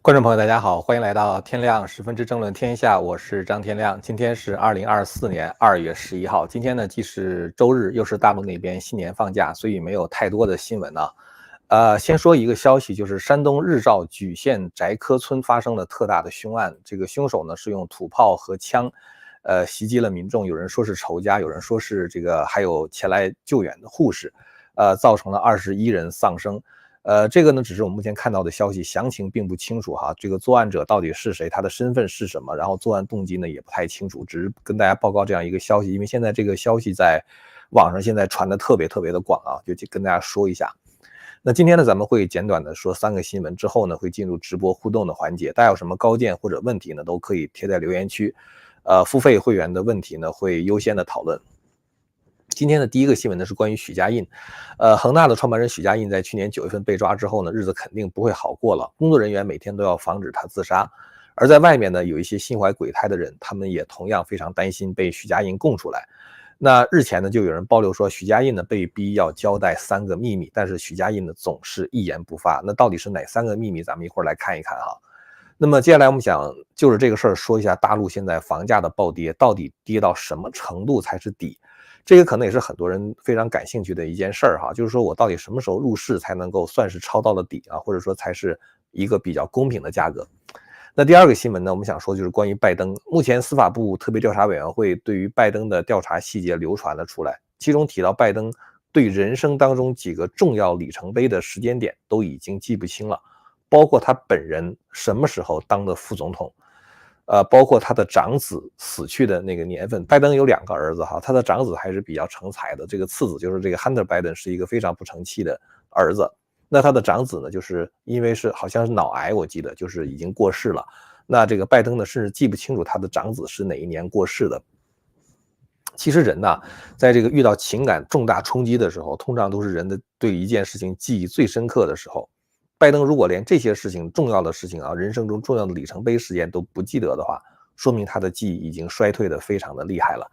观众朋友，大家好，欢迎来到天亮10分之争论天下，我是张天亮。今天是2024年2月11号，今天呢既是周日，又是大陆那边新年放假，所以没有太多的新闻啊。先说一个消息，就是山东日照莒县翟科村发生了特大的凶案，这个凶手呢是用土炮和枪，袭击了民众，有人说是仇家，有人说是还有前来救援的护士，造成了21人丧生。这个呢，只是我们目前看到的消息，详情并不清楚哈。这个作案者到底是谁，他的身份是什么，然后作案动机呢也不太清楚，只是跟大家报告这样一个消息，因为现在这个消息在网上现在传的特别的广啊，就跟大家说一下。那今天呢，咱们会简短的说3个新闻，之后呢会进入直播互动的环节，大家有什么高见或者问题呢，都可以贴在留言区。付费会员的问题呢会优先的讨论。今天的第一个新闻呢是关于许家印，恒大的创办人许家印在去年9月份被抓之后呢，日子肯定不会好过了。工作人员每天都要防止他自杀，而在外面呢，有一些心怀鬼胎的人，他们也同样非常担心被许家印供出来。那日前呢，就有人爆料说许家印呢被逼要交代3个秘密，但是许家印呢总是一言不发。那到底是哪3个秘密？咱们一会儿来看一看哈。那么接下来我们想就是这个事儿说一下大陆现在房价的暴跌，到底跌到什么程度才是底？这个可能也是很多人非常感兴趣的一件事儿哈，就是说我到底什么时候入市才能够算是抄到了底啊，或者说才是一个比较公平的价格。那第二个新闻呢，我们想说就是关于拜登，目前司法部特别调查委员会对于拜登的调查细节流传了出来，其中提到拜登对人生当中几个重要里程碑的时间点都已经记不清了，包括他本人什么时候当的副总统。包括他的长子死去的那个年份，拜登有2个儿子哈，他的长子还是比较成才的，这个次子就是这个 Hunter Biden 是一个非常不成器的儿子。那他的长子呢，就是因为好像是脑癌，我记得就是已经过世了。那这个拜登呢，甚至记不清楚他的长子是哪一年过世的。其实人呢，在这个遇到情感重大冲击的时候，通常都是人的对一件事情记忆最深刻的时候。拜登如果连这些事情重要的事情啊，人生中重要的里程碑事件都不记得的话，说明他的记忆已经衰退的非常的厉害了。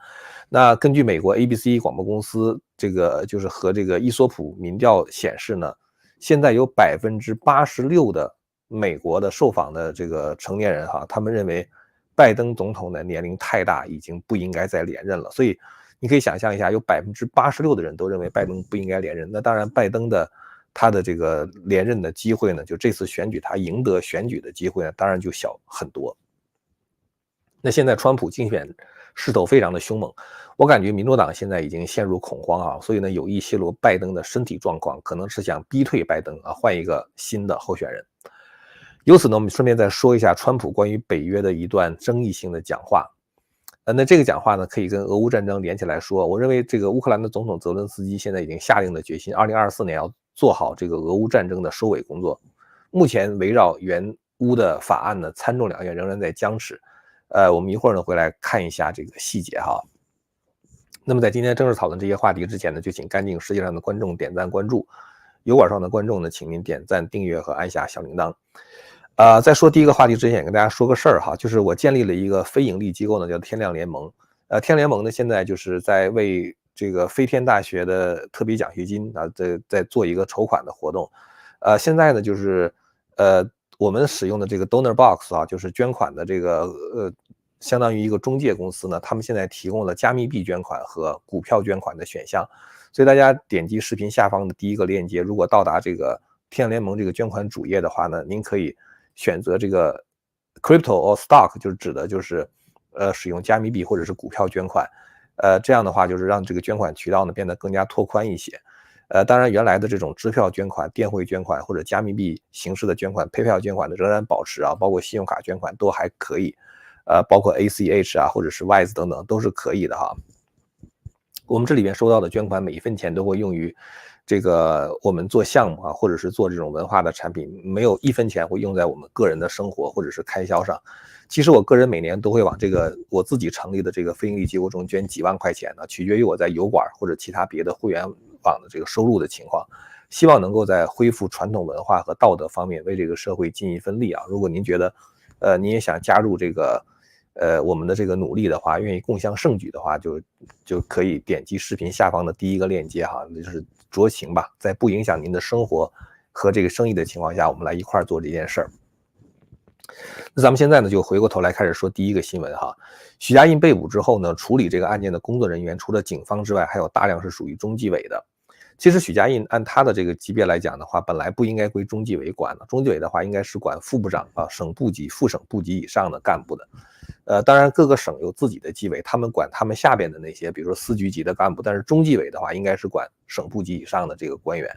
那根据美国 ABC 广播公司这个就是和这个伊索普民调显示呢，现在有86%的美国的受访的这个成年人哈，他们认为拜登总统的年龄太大，已经不应该再连任了。所以你可以想象一下，有86%的人都认为拜登不应该连任。那当然，拜登他的这个连任的机会呢，就这次选举他赢得选举的机会呢，当然就小很多。那现在川普竞选势头非常的凶猛，我感觉民主党现在已经陷入恐慌啊，所以呢有意泄露拜登的身体状况，可能是想逼退拜登啊，换一个新的候选人。由此呢，我们顺便再说一下川普关于北约的一段争议性的讲话。那这个讲话呢，可以跟俄乌战争连起来说。我认为这个乌克兰的总统泽伦斯基现在已经下定了决心，2024年要做好这个俄乌战争的收尾工作。目前围绕援乌的法案呢，参众两院仍然在僵持。我们一会儿呢回来看一下这个细节哈。那么在今天正式讨论这些话题之前呢，就请干净世界上的观众点赞关注，油管上的观众呢，请您点赞、订阅和按下小铃铛。在说第一个话题之前，也跟大家说个事儿哈，就是我建立了一个非盈利机构呢，叫天亮联盟。天亮联盟呢，现在就是在为这个飞天大学的特别奖学金啊，在做一个筹款的活动。现在呢，就是我们使用的这个 Donor Box 啊，就是捐款的这个相当于一个中介公司呢，他们现在提供了加密币捐款和股票捐款的选项。所以大家点击视频下方的第一个链接，如果到达这个天亮联盟这个捐款主页的话呢，您可以选择这个 crypto or stock， 就是指的就是使用加密币或者是股票捐款。这样的话就是让这个捐款渠道呢变得更加拓宽一些。当然原来的这种支票捐款、电汇捐款或者加密币形式的捐款、PayPal 捐款的仍然保持啊，包括信用卡捐款都还可以。包括 ACH 啊或者是 Wise 等等都是可以的哈。我们这里面收到的捐款每一分钱都会用于这个我们做项目啊，或者是做这种文化的产品，没有1分钱会用在我们个人的生活或者是开销上。其实我个人每年都会往这个我自己成立的这个非营利机构中捐几万块钱呢，取决于我在油管或者其他别的会员网的这个收入的情况。希望能够在恢复传统文化和道德方面为这个社会尽一份力啊。如果您觉得您也想加入这个我们的这个努力的话，愿意共襄盛举的话，就可以点击视频下方的第一个链接哈，那就是酌情吧，在不影响您的生活和这个生意的情况下，我们来一块儿做这件事儿。那咱们现在呢，就回过头来开始说第一个新闻哈。许家印被捕之后呢，处理这个案件的工作人员除了警方之外，还有大量是属于中纪委的。其实许家印按他的这个级别来讲的话，本来不应该归中纪委管的，中纪委的话应该是管副部长啊、省部级、副省部级以上的干部的。当然各个省有自己的纪委，他们管他们下边的那些，比如说司局级的干部，但是中纪委的话应该是管省部级以上的这个官员。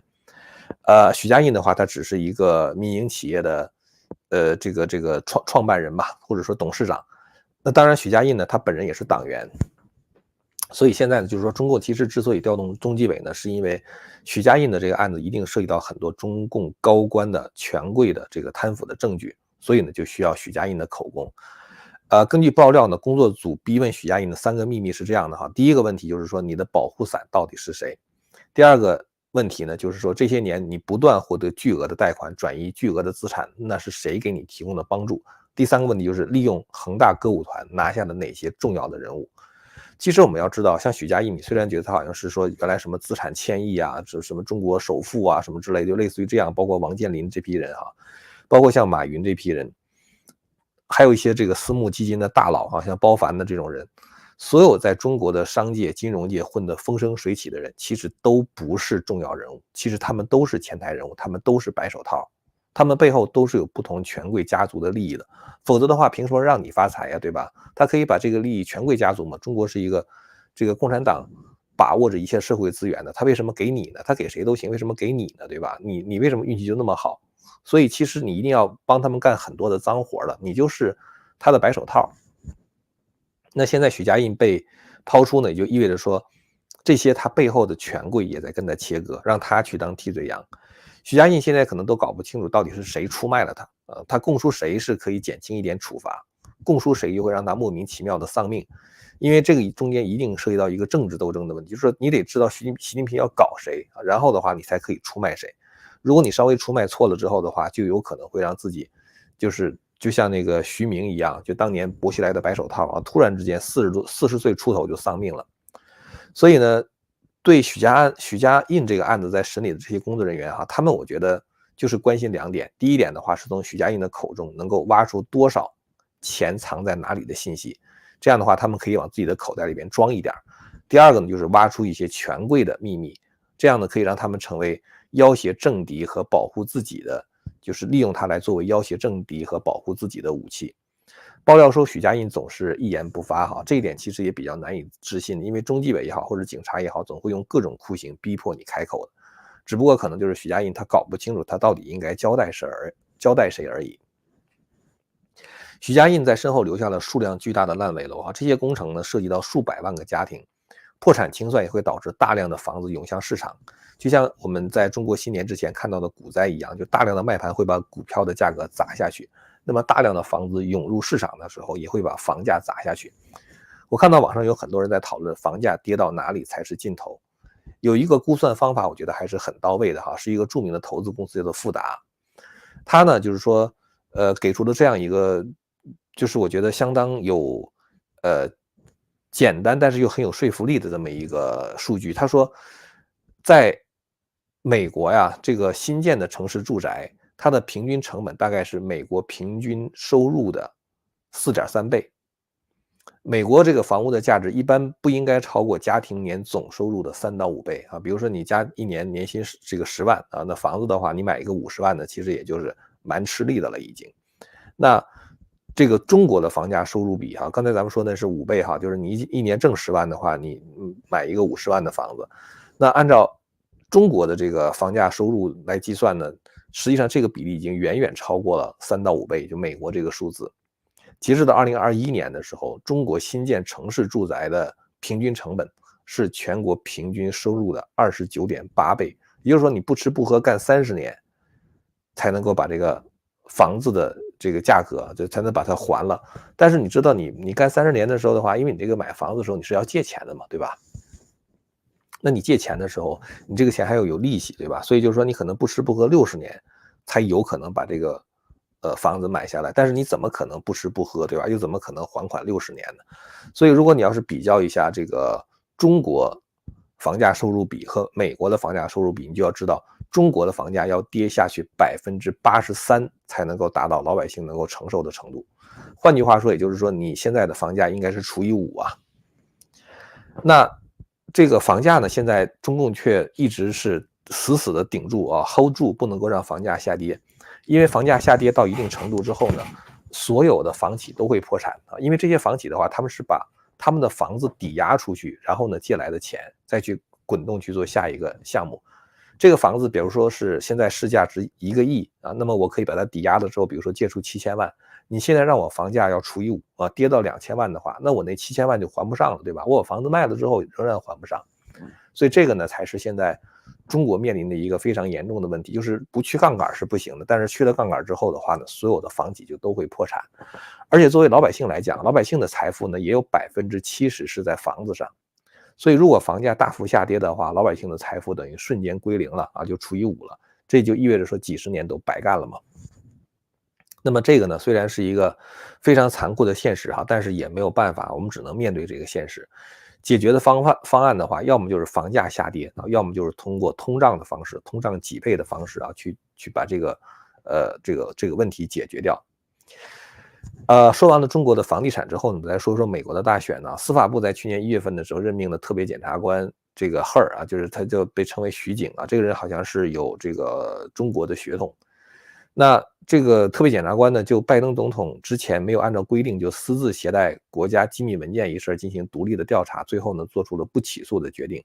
许家印的话，他只是一个民营企业的这个创办人吧，或者说董事长。那当然，许家印呢，他本人也是党员。所以现在呢，就是说，中共其实之所以调动中纪委呢，是因为许家印的这个案子一定涉及到很多中共高官的权贵的这个贪腐的证据，所以呢，就需要许家印的口供。根据爆料呢，工作组逼问许家印的3个秘密是这样的哈。第一个问题就是说，你的保护伞到底是谁？第二个问题呢，就是说这些年你不断获得巨额的贷款，转移巨额的资产，那是谁给你提供的帮助？第3个问题就是利用恒大歌舞团拿下的哪些重要的人物？其实我们要知道，像许家印，你虽然觉得他好像是说原来什么资产千亿啊，什么中国首富啊，什么之类的，就类似于这样，包括王健林这批人哈，包括像马云这批人，还有一些这个私募基金的大佬啊，像包凡的这种人，所有在中国的商界、金融界混得风生水起的人，其实都不是重要人物，其实他们都是前台人物，他们都是白手套，他们背后都是有不同权贵家族的利益的，否则的话，凭什么让你发财呀，对吧？他可以把这个利益，权贵家族嘛，中国是一个这个共产党把握着一切社会资源的，他为什么给你呢？他给谁都行，为什么给你呢？对吧？你为什么运气就那么好？所以其实你一定要帮他们干很多的脏活了，你就是他的白手套。那现在许家印被抛出呢，也就意味着说，这些他背后的权贵也在跟他切割，让他去当替罪羊。许家印现在可能都搞不清楚到底是谁出卖了他，他供出谁是可以减轻一点处罚，供出谁又会让他莫名其妙的丧命，因为这个中间一定涉及到一个政治斗争的问题，就是说你得知道习近平要搞谁，然后的话你才可以出卖谁。如果你稍微出卖错了之后的话，就有可能会让自己就像那个徐明一样，就当年薄熙来的白手套啊，突然之间40岁出头就丧命了。所以呢，对许家印这个案子在审理的这些工作人员哈，他们我觉得就是关心2点。第一点的话是从许家印的口中能够挖出多少钱藏在哪里的信息，这样的话他们可以往自己的口袋里边装一点。第二个呢，就是挖出一些权贵的秘密，这样呢可以让他们成为要挟政敌和保护自己的，就是利用它来作为要挟政敌和保护自己的武器。爆料说许家印总是一言不发哈，这一点其实也比较难以置信，因为中纪委也好或者警察也好，总会用各种酷刑逼迫你开口的，只不过可能就是许家印他搞不清楚他到底应该交代谁而已。许家印在身后留下了数量巨大的烂尾楼啊，这些工程呢涉及到数百万个家庭，破产清算也会导致大量的房子涌向市场，就像我们在中国新年之前看到的股灾一样，就大量的卖盘会把股票的价格砸下去，那么大量的房子涌入市场的时候，也会把房价砸下去。我看到网上有很多人在讨论房价跌到哪里才是尽头，有一个估算方法，我觉得还是很到位的哈，是一个著名的投资公司叫做富达，他呢就是说，给出了这样一个，就是我觉得相当有，简单但是又很有说服力的这么一个数据。他说，在美国呀，这个新建的城市住宅，它的平均成本大概是美国平均收入的4.3倍。美国这个房屋的价值一般不应该超过家庭年总收入的3到5倍啊。比如说你家一年年薪这个10万啊，那房子的话，你买一个50万的，其实也就是蛮吃力的了已经。那这个中国的房价收入比哈，刚才咱们说的是5倍哈，就是你一年挣10万的话，你买一个50万的房子，那按照中国的这个房价收入来计算呢，实际上这个比例已经远远超过了3到5倍，就美国这个数字。截至到2021年的时候，中国新建城市住宅的平均成本是全国平均收入的29.8倍，也就是说你不吃不喝干30年，才能够把这个房子的这个价格就才能把它还了。但是你知道你干30年的时候的话，因为你这个买房子的时候你是要借钱的嘛，对吧？那你借钱的时候，你这个钱还有利息，对吧？所以就是说你可能不吃不喝60年，才有可能把这个房子买下来。但是你怎么可能不吃不喝，对吧？又怎么可能还款60年呢？所以如果你要是比较一下这个中国房价收入比和美国的房价收入比，你就要知道中国的房价要跌下去83%才能够达到老百姓能够承受的程度。换句话说，也就是说你现在的房价应该是除以5啊。那这个房价呢，现在中共却一直是死死的顶住啊 ，hold 住，不能够让房价下跌。因为房价下跌到一定程度之后呢，所有的房企都会破产啊。因为这些房企的话，他们是把他们的房子抵押出去，然后呢借来的钱再去滚动去做下一个项目。这个房子比如说是现在市价值1个亿啊，那么我可以把它抵押了之后，比如说借出7000万，你现在让我房价要除以5啊，跌到2000万的话，那我那7000万就还不上了，对吧？我房子卖了之后仍然还不上。所以这个呢才是现在中国面临的一个非常严重的问题，就是不去杠杆是不行的，但是去了杠杆之后的话呢，所有的房企就都会破产。而且作为老百姓来讲，老百姓的财富呢也有70%是在房子上。所以如果房价大幅下跌的话，老百姓的财富等于瞬间归零了啊，就除以5了。这就意味着说几十年都白干了嘛。那么这个呢，虽然是一个非常残酷的现实哈，但是也没有办法，我们只能面对这个现实。解决的方案的话，要么就是房价下跌啊，要么就是通过通胀的方式，通胀几倍的方式啊，去把这个问题解决掉。说完了中国的房地产之后呢，我们来说说美国的大选呢。司法部在去年1月份的时候任命了特别检察官这个赫尔啊，就是他就被称为徐景啊，这个人好像是有这个中国的血统。那这个特别检察官呢，就拜登总统之前没有按照规定就私自携带国家机密文件一事进行独立的调查，最后呢做出了不起诉的决定。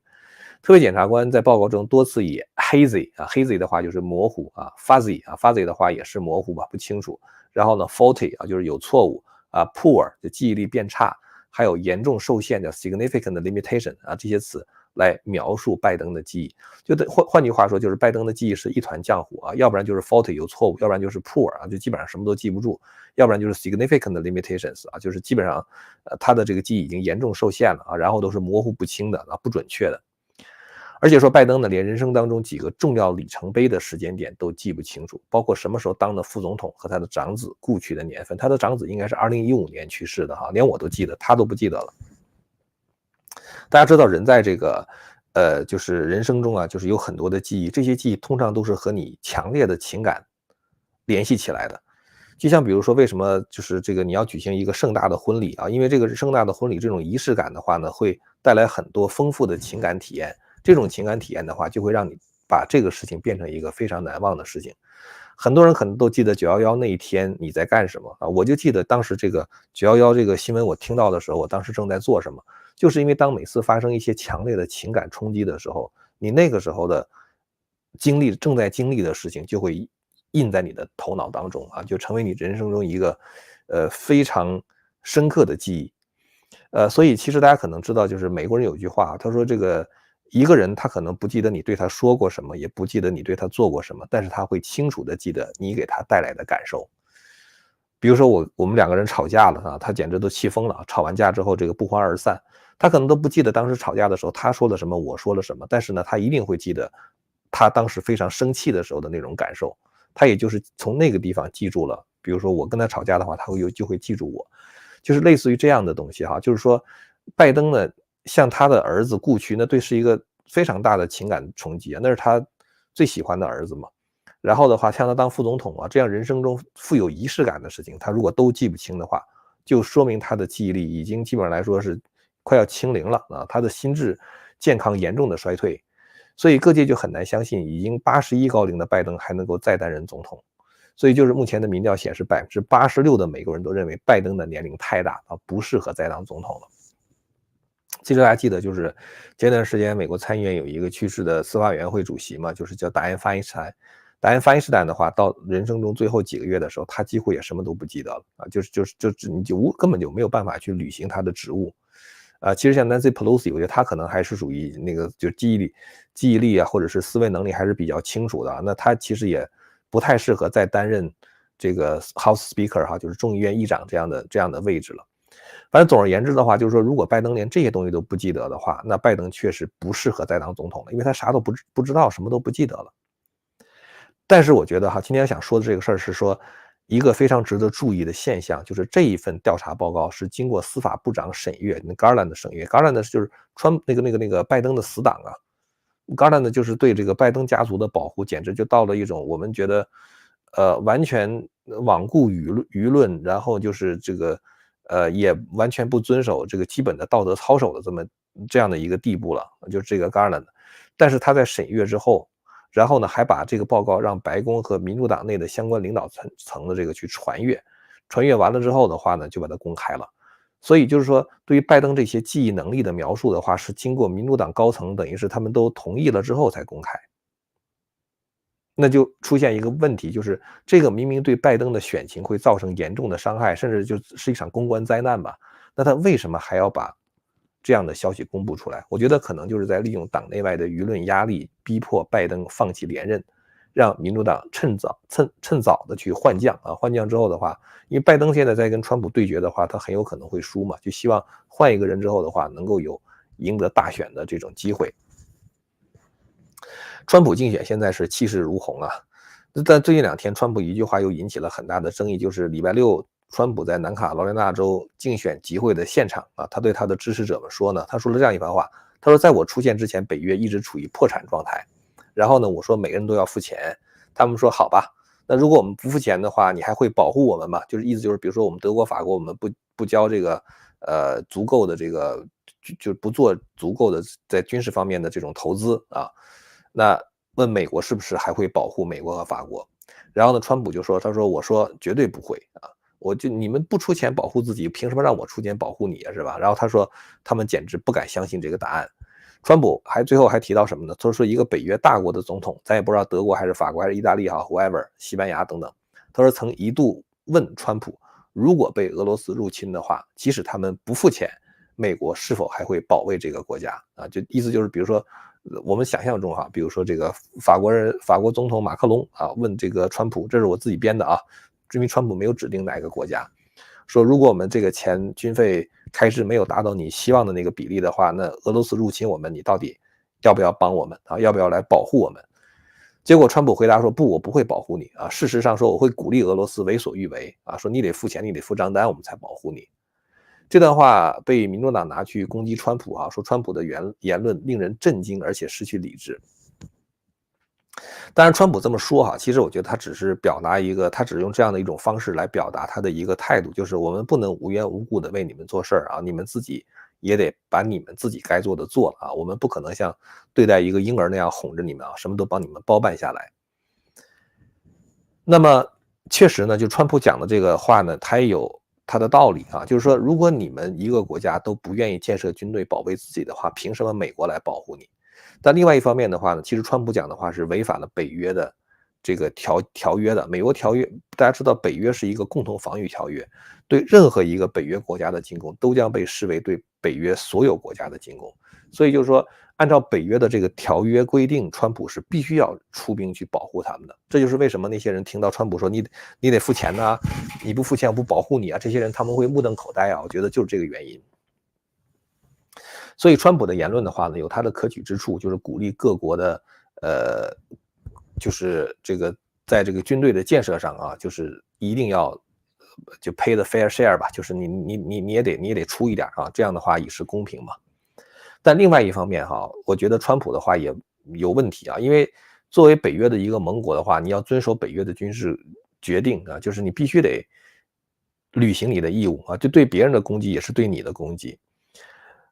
特别检察官在报告中多次以 hazy 啊 hazy 的话就是模糊啊 fuzzy 的话也是模糊吧，不清楚。然后呢 faulty 啊就是有错误啊 poor 就记忆力变差，还有严重受限的 significant limitation 啊这些词来描述拜登的记忆。就换句话说，就是拜登的记忆是一团浆糊啊，要不然就是 faulty 有错误，要不然就是 poor 啊就基本上什么都记不住，要不然就是 significant limitations 啊就是基本上他的这个记忆已经严重受限了啊，然后都是模糊不清的啊不准确的。而且说拜登呢，连人生当中几个重要里程碑的时间点都记不清楚，包括什么时候当的副总统和他的长子故去的年份。他的长子应该是2015年去世的哈，连我都记得，他都不记得了。大家知道人在这个就是人生中啊，就是有很多的记忆，这些记忆通常都是和你强烈的情感联系起来的。就像比如说为什么就是这个你要举行一个盛大的婚礼啊，因为这个盛大的婚礼这种仪式感的话呢，会带来很多丰富的情感体验。这种情感体验的话，就会让你把这个事情变成一个非常难忘的事情。很多人可能都记得911那一天你在干什么啊？我就记得当时这个911这个新闻我听到的时候，我当时正在做什么。就是因为当每次发生一些强烈的情感冲击的时候，你那个时候的正在经历的事情就会印在你的头脑当中啊，就成为你人生中一个非常深刻的记忆。所以其实大家可能知道，就是美国人有句话，他说这个一个人他可能不记得你对他说过什么，也不记得你对他做过什么，但是他会清楚的记得你给他带来的感受。比如说我们2个人吵架了啊，他简直都气疯了，吵完架之后这个不欢而散，他可能都不记得当时吵架的时候他说了什么，我说了什么，但是呢，他一定会记得他当时非常生气的时候的那种感受，他也就是从那个地方记住了。比如说我跟他吵架的话，就会记住我，就是类似于这样的东西哈。就是说，拜登呢，像他的儿子故去，那对是一个非常大的情感冲击啊，那是他最喜欢的儿子嘛。然后的话，像他当副总统啊，这样人生中富有仪式感的事情，他如果都记不清的话，就说明他的记忆力已经基本上来说是快要清零了啊，他的心智健康严重的衰退，所以各界就很难相信已经81高龄的拜登还能够再担任总统。所以就是目前的民调显示，86%的美国人都认为拜登的年龄太大啊，不适合再当总统了。其实大家记得，就是前段时间美国参议院有一个去世的司法委员会主席嘛，就是叫达安·法因斯坦。达安·法因斯坦的话，到人生中最后几个月的时候，他几乎也什么都不记得了啊，你根本就没有办法去履行他的职务。其实像 Nancy Pelosi， 我觉得他可能还是属于那个就记忆力啊，或者是思维能力还是比较清楚的。那他其实也不太适合再担任这个 House Speaker 哈，就是众议院议长这样的位置了。反正总而言之的话，就是说，如果拜登连这些东西都不记得的话，那拜登确实不适合再当总统了，因为他啥都不知道，什么都不记得了。但是我觉得哈，今天想说的这个事儿是说，一个非常值得注意的现象，就是这一份调查报告是经过司法部长审阅，Garland 审阅，Garland 就是拜登的死党啊， Garland 就是对这个拜登家族的保护，简直就到了一种我们觉得，完全罔顾舆论，然后就是这个，也完全不遵守这个基本的道德操守的这样的一个地步了，就是这个 Garland。但是他在审阅之后，然后呢，还把这个报告让白宫和民主党内的相关领导层的这个去传阅，传阅完了之后的话呢，就把它公开了。所以就是说，对于拜登这些记忆能力的描述的话，是经过民主党高层，等于是他们都同意了之后才公开。那就出现一个问题，就是这个明明对拜登的选情会造成严重的伤害，甚至就是一场公关灾难吧。那他为什么还要把这样的消息公布出来？我觉得可能就是在利用党内外的舆论压力，逼迫拜登放弃连任，让民主党趁早的去换将啊。换将之后的话，因为拜登现在在跟川普对决的话，他很有可能会输嘛，就希望换一个人之后的话，能够有赢得大选的这种机会。川普竞选现在是气势如虹啊，但最近2天，川普一句话又引起了很大的争议，就是礼拜六，川普在南卡罗来纳州竞选集会的现场啊，他对他的支持者们说呢，他说了这样一番话，他说在我出现之前，北约一直处于破产状态，然后呢，我说每个人都要付钱，他们说好吧，那如果我们不付钱的话，你还会保护我们吗？就是意思就是，比如说我们德国、法国，我们不交这个足够的这个就不做足够的在军事方面的这种投资啊。那问美国是不是还会保护美国和法国？然后呢，川普就说：“他说我说绝对不会啊，你们不出钱保护自己，凭什么让我出钱保护你啊，是吧？”然后他说他们简直不敢相信这个答案。川普最后还提到什么呢？他说一个北约大国的总统，咱也不知道德国还是法国还是意大利哈 ，whoever， 西班牙等等，他说曾一度问川普，如果被俄罗斯入侵的话，即使他们不付钱，美国是否还会保卫这个国家啊？就意思就是，比如说。我们想象中哈，比如说这个法国总统马克龙啊，问这个川普，这是我自己编的啊，因为川普没有指定哪个国家，说如果我们这个军费开支没有达到你希望的那个比例的话，那俄罗斯入侵我们，你到底要不要帮我们啊？要不要来保护我们？结果川普回答说不，我不会保护你啊。事实上说我会鼓励俄罗斯为所欲为啊，说你得付钱，你得付账单，我们才保护你。这段话被民主党拿去攻击川普啊，说川普的言论令人震惊，而且失去理智。当然，川普这么说哈，其实我觉得他只是表达他只是用这样的一种方式来表达他的一个态度，就是我们不能无缘无故的为你们做事儿啊，你们自己也得把你们自己该做的做了啊，我们不可能像对待一个婴儿那样哄着你们啊，什么都帮你们包办下来。那么确实呢，就川普讲的这个话呢，他也有他的道理啊，就是说，如果你们一个国家都不愿意建设军队保卫自己的话，凭什么美国来保护你？但另外一方面的话呢，其实川普讲的话是违反了北约的这个条约的。美国条约大家知道，北约是一个共同防御条约，对任何一个北约国家的进攻都将被视为对北约所有国家的进攻。所以就是说，按照北约的这个条约规定，川普是必须要出兵去保护他们的。这就是为什么那些人听到川普说你得付钱呐，你不付钱我不保护你啊，这些人他们会目瞪口呆啊。我觉得就是这个原因。所以川普的言论的话呢，有他的可取之处，就是鼓励各国的就是这个在这个军队的建设上啊，就是一定要就 pay the fair share 吧，就是你也得出一点啊，这样的话以示公平嘛。但另外一方面哈，我觉得川普的话也有问题啊，因为作为北约的一个盟国的话，你要遵守北约的军事决定啊，就是你必须得履行你的义务啊，就对别人的攻击也是对你的攻击。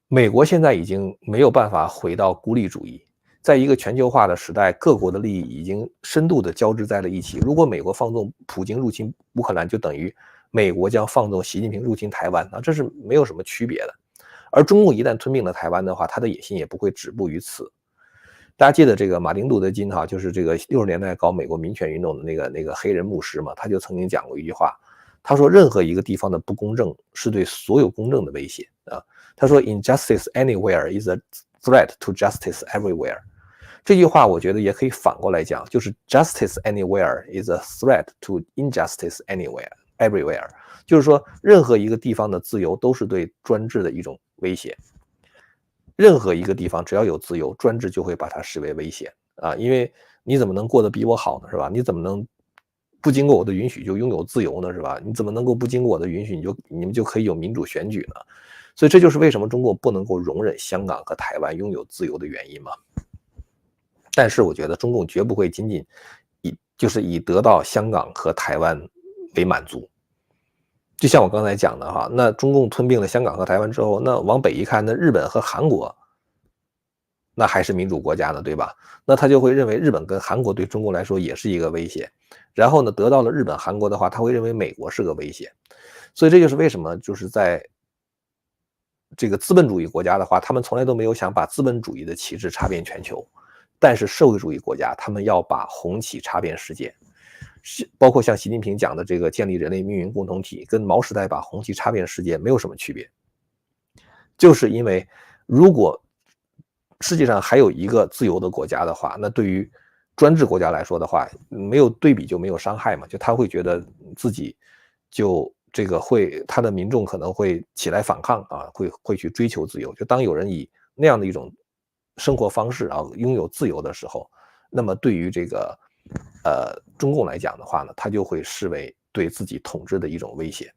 美国现在已经没有办法回到孤立主义，在一个全球化的时代，各国的利益已经深度的交织在了一起。如果美国放纵普京入侵乌克兰，就等于美国将放纵习近平入侵台湾啊，这是没有什么区别的。而中共一旦吞并了台湾的话，他的野心也不会止步于此。大家记得这个马丁·路德·金哈，就是这个60年代搞美国民权运动的那个黑人牧师嘛，他就曾经讲过一句话，他说任何一个地方的不公正是对所有公正的威胁啊。他说 "Injustice anywhere is a threat to justice everywhere"。这句话我觉得也可以反过来讲，就是 "Justice anywhere is a threat to injustice everywhere"。就是说，任何一个地方的自由都是对专制的一种威胁。任何一个地方只要有自由，专制就会把它视为威胁啊！因为你怎么能过得比我好呢？是吧？你怎么能不经过我的允许就拥有自由呢？是吧？你怎么能够不经过我的允许，你们就可以有民主选举呢？所以这就是为什么中国不能够容忍香港和台湾拥有自由的原因嘛。但是我觉得中共绝不会仅仅以得到香港和台湾为满足。就像我刚才讲的哈，那中共吞并了香港和台湾之后，那往北一看，那日本和韩国那还是民主国家呢，对吧？那他就会认为日本跟韩国对中共来说也是一个威胁。然后呢，得到了日本、韩国的话，他会认为美国是个威胁。所以这就是为什么就是在这个资本主义国家的话，他们从来都没有想把资本主义的旗帜插遍全球，但是社会主义国家他们要把红旗插遍世界。包括像习近平讲的这个建立人类命运共同体，跟毛时代把红旗插遍世界没有什么区别。就是因为如果世界上还有一个自由的国家的话，那对于专制国家来说的话，没有对比就没有伤害嘛，就他会觉得自己就这个他的民众可能会起来反抗啊，会去追求自由。就当有人以那样的一种生活方式啊拥有自由的时候，那么对于这个中共来讲的话呢，他就会视为对自己统治的一种威胁。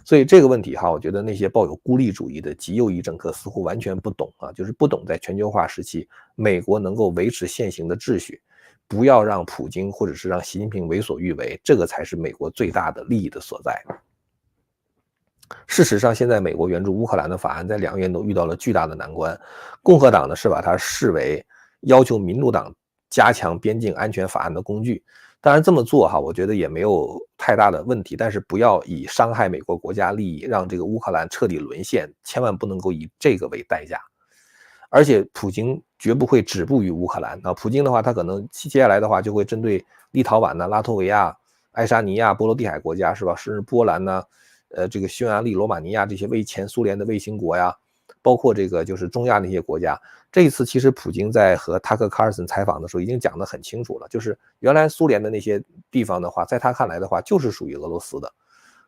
所以这个问题哈，我觉得那些抱有孤立主义的极右翼政客似乎完全不懂啊，就是不懂在全球化时期，美国能够维持现行的秩序，不要让普京或者是让习近平为所欲为，这个才是美国最大的利益的所在。事实上，现在美国援助乌克兰的法案在两院都遇到了巨大的难关，共和党呢是把它视为要求民主党加强边境安全法案的工具。当然这么做哈，我觉得也没有太大的问题，但是不要以伤害美国国家利益，让这个乌克兰彻底沦陷，千万不能够以这个为代价。而且普京绝不会止步于乌克兰啊，普京的话，他可能接下来的话就会针对立陶宛呢、拉脱维亚、爱沙尼亚、波罗的海国家是吧？甚至波兰呢，这个匈牙利、罗马尼亚这些前苏联的卫星国呀，包括这个就是中亚那些国家。这一次其实普京在和塔克·卡尔森采访的时候已经讲得很清楚了，就是原来苏联的那些地方的话，在他看来的话就是属于俄罗斯的，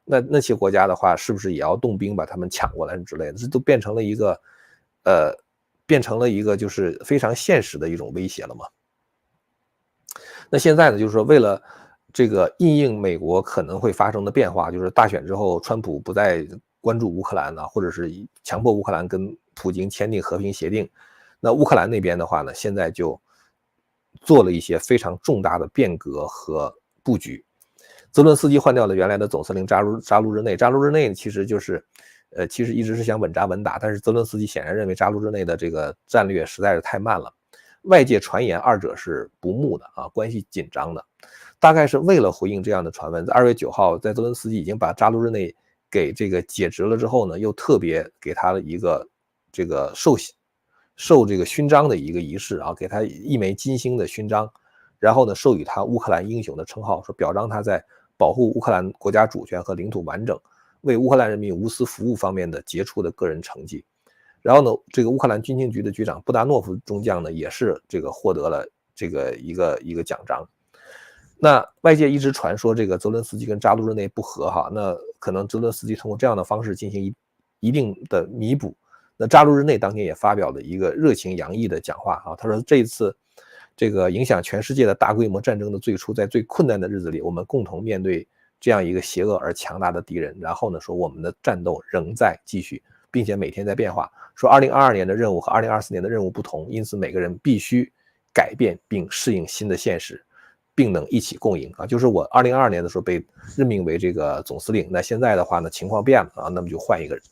那些国家的话是不是也要动兵把他们抢过来之类的，这都变成了一个就是非常现实的一种威胁了嘛。那现在呢，就是说为了这个因应美国可能会发生的变化，就是大选之后川普不再关注乌克兰了，或者是强迫乌克兰跟普京签订和平协定，那乌克兰那边的话呢，现在就做了一些非常重大的变革和布局。泽伦斯基换掉了原来的总司令扎卢日内，扎卢日内其实就是其实一直是想稳扎稳打，但是泽伦斯基显然认为扎卢日内的这个战略实在是太慢了。外界传言二者是不睦的啊，关系紧张的。大概是为了回应这样的传闻，在2月9号，在泽伦斯基已经把扎卢日内给这个解职了之后呢，又特别给他了一个这个受这个勋章的一个仪式啊，给他一枚金星的勋章，然后呢授予他乌克兰英雄的称号，说表彰他在保护乌克兰国家主权和领土完整，为乌克兰人民无私服务方面的杰出的个人成绩。然后呢，这个乌克兰军情局的局长布达诺夫中将呢，也是这个获得了这个一个奖章。那外界一直传说这个泽伦斯基跟扎卢日内不和哈，那可能泽伦斯基通过这样的方式进行一定的弥补。那扎卢日内当天也发表了一个热情洋溢的讲话啊，他说这一次这个影响全世界的大规模战争的最初，在最困难的日子里，我们共同面对这样一个邪恶而强大的敌人。然后呢，说我们的战斗仍在继续，并且每天在变化。说2022年的任务和2024年的任务不同，因此每个人必须改变并适应新的现实，并能一起共赢啊。就是我2022年的时候被任命为这个总司令，那现在的话呢，情况变了啊，那么就换一个人。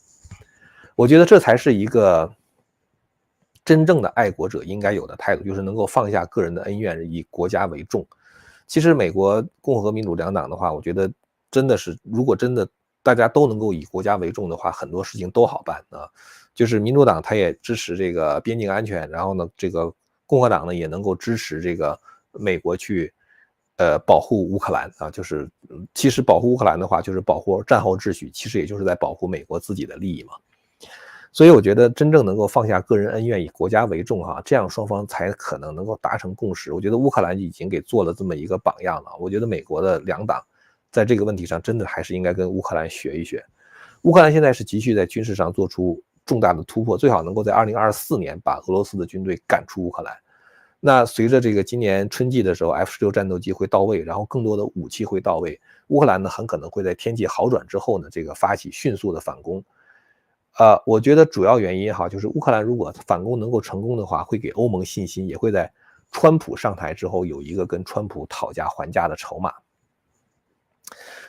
我觉得这才是一个真正的爱国者应该有的态度，就是能够放下个人的恩怨，以国家为重。其实美国共和民主两党的话，我觉得真的是，如果真的大家都能够以国家为重的话，很多事情都好办啊。就是民主党他也支持这个边境安全，然后呢，这个共和党呢也能够支持这个美国去保护乌克兰啊。就是其实保护乌克兰的话，就是保护战后秩序，其实也就是在保护美国自己的利益嘛。所以我觉得真正能够放下个人恩怨，以国家为重哈，这样双方才可能能够达成共识。我觉得乌克兰已经给做了这么一个榜样了。我觉得美国的两党在这个问题上真的还是应该跟乌克兰学一学。乌克兰现在是急需在军事上做出重大的突破，最好能够在2024年把俄罗斯的军队赶出乌克兰。那随着这个今年春季的时候 F-16战斗机会到位，然后更多的武器会到位，乌克兰呢很可能会在天气好转之后呢，这个发起迅速的反攻。我觉得主要原因哈，就是乌克兰如果反攻能够成功的话，会给欧盟信心，也会在川普上台之后有一个跟川普讨价还价的筹码。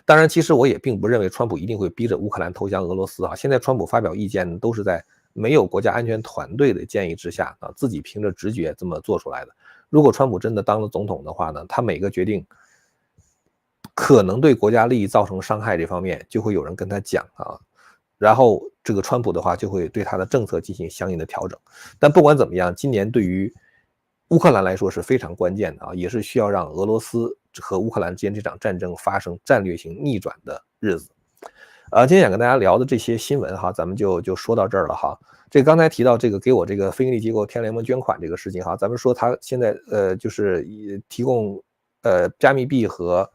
当然，其实我也并不认为川普一定会逼着乌克兰投降俄罗斯啊。现在川普发表意见都是在没有国家安全团队的建议之下啊，自己凭着直觉这么做出来的。如果川普真的当了总统的话呢，他每个决定可能对国家利益造成伤害这方面，就会有人跟他讲啊，然后这个川普的话就会对他的政策进行相应的调整。但不管怎么样，今年对于乌克兰来说是非常关键的啊，也是需要让俄罗斯和乌克兰之间这场战争发生战略性逆转的日子。今天想跟大家聊的这些新闻哈，咱们就说到这儿了哈。这刚才提到这个给我这个非营利机构天联盟捐款这个事情哈，咱们说他现在就是提供加密币和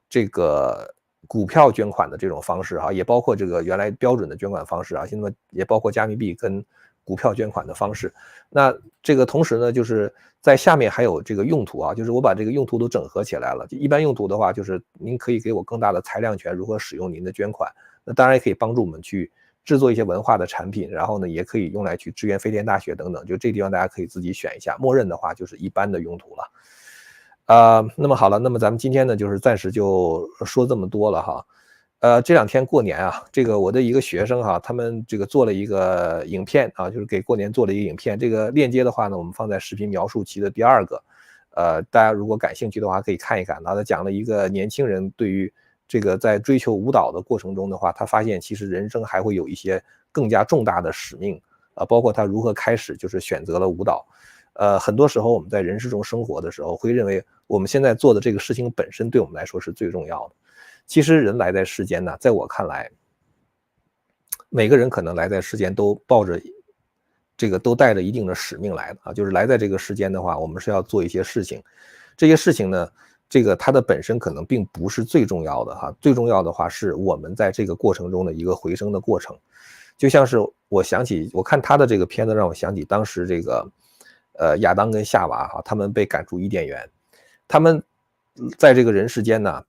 这个股票捐款的这种方式哈，也包括这个原来标准的捐款方式啊，现在也包括加密币跟股票捐款的方式。那这个同时呢，就是在下面还有这个用途啊，就是我把这个用途都整合起来了。就一般用途的话，就是您可以给我更大的裁量权，如何使用您的捐款。那当然也可以帮助我们去制作一些文化的产品，然后呢，也可以用来去支援飞天大学等等。就这地方大家可以自己选一下，默认的话就是一般的用途了。那么好了，那么咱们今天呢，就是暂时就说这么多了哈。这2天过年啊，这个我的一个学生哈，他们这个做了一个影片啊，就是给过年做了一个影片。这个链接的话呢，我们放在视频描述期的第2个。大家如果感兴趣的话，可以看一看。他讲了一个年轻人对于这个在追求舞蹈的过程中的话，他发现其实人生还会有一些更加重大的使命啊，包括他如何开始就是选择了舞蹈。很多时候我们在人世中生活的时候，会认为我们现在做的这个事情本身对我们来说是最重要的。其实人来在世间呢，在我看来，每个人可能来在世间都抱着这个都带着一定的使命来的啊，就是来在这个世间的话，我们是要做一些事情。这些事情呢，这个它的本身可能并不是最重要的哈，最重要的话是我们在这个过程中的一个回升的过程。就像是我想起我看他的这个片子，让我想起当时这个亚当跟夏娃哈，他们被赶出伊甸园，他们在这个人世间呢，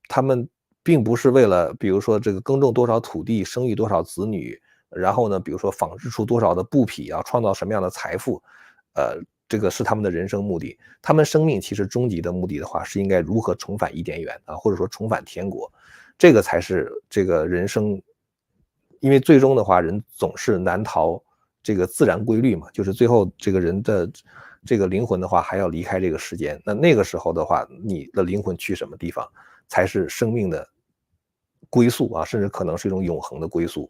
他们并不是为了比如说这个耕种多少土地，生育多少子女，然后呢，比如说纺织出多少的布匹啊，创造什么样的财富，这个是他们的人生目的。他们生命其实终极的目的的话，是应该如何重返伊甸园啊，或者说重返天国，这个才是这个人生。因为最终的话，人总是难逃这个自然规律嘛，就是最后这个人的这个灵魂的话，还要离开这个世间。那个时候的话，你的灵魂去什么地方，才是生命的归宿啊，甚至可能是一种永恒的归宿。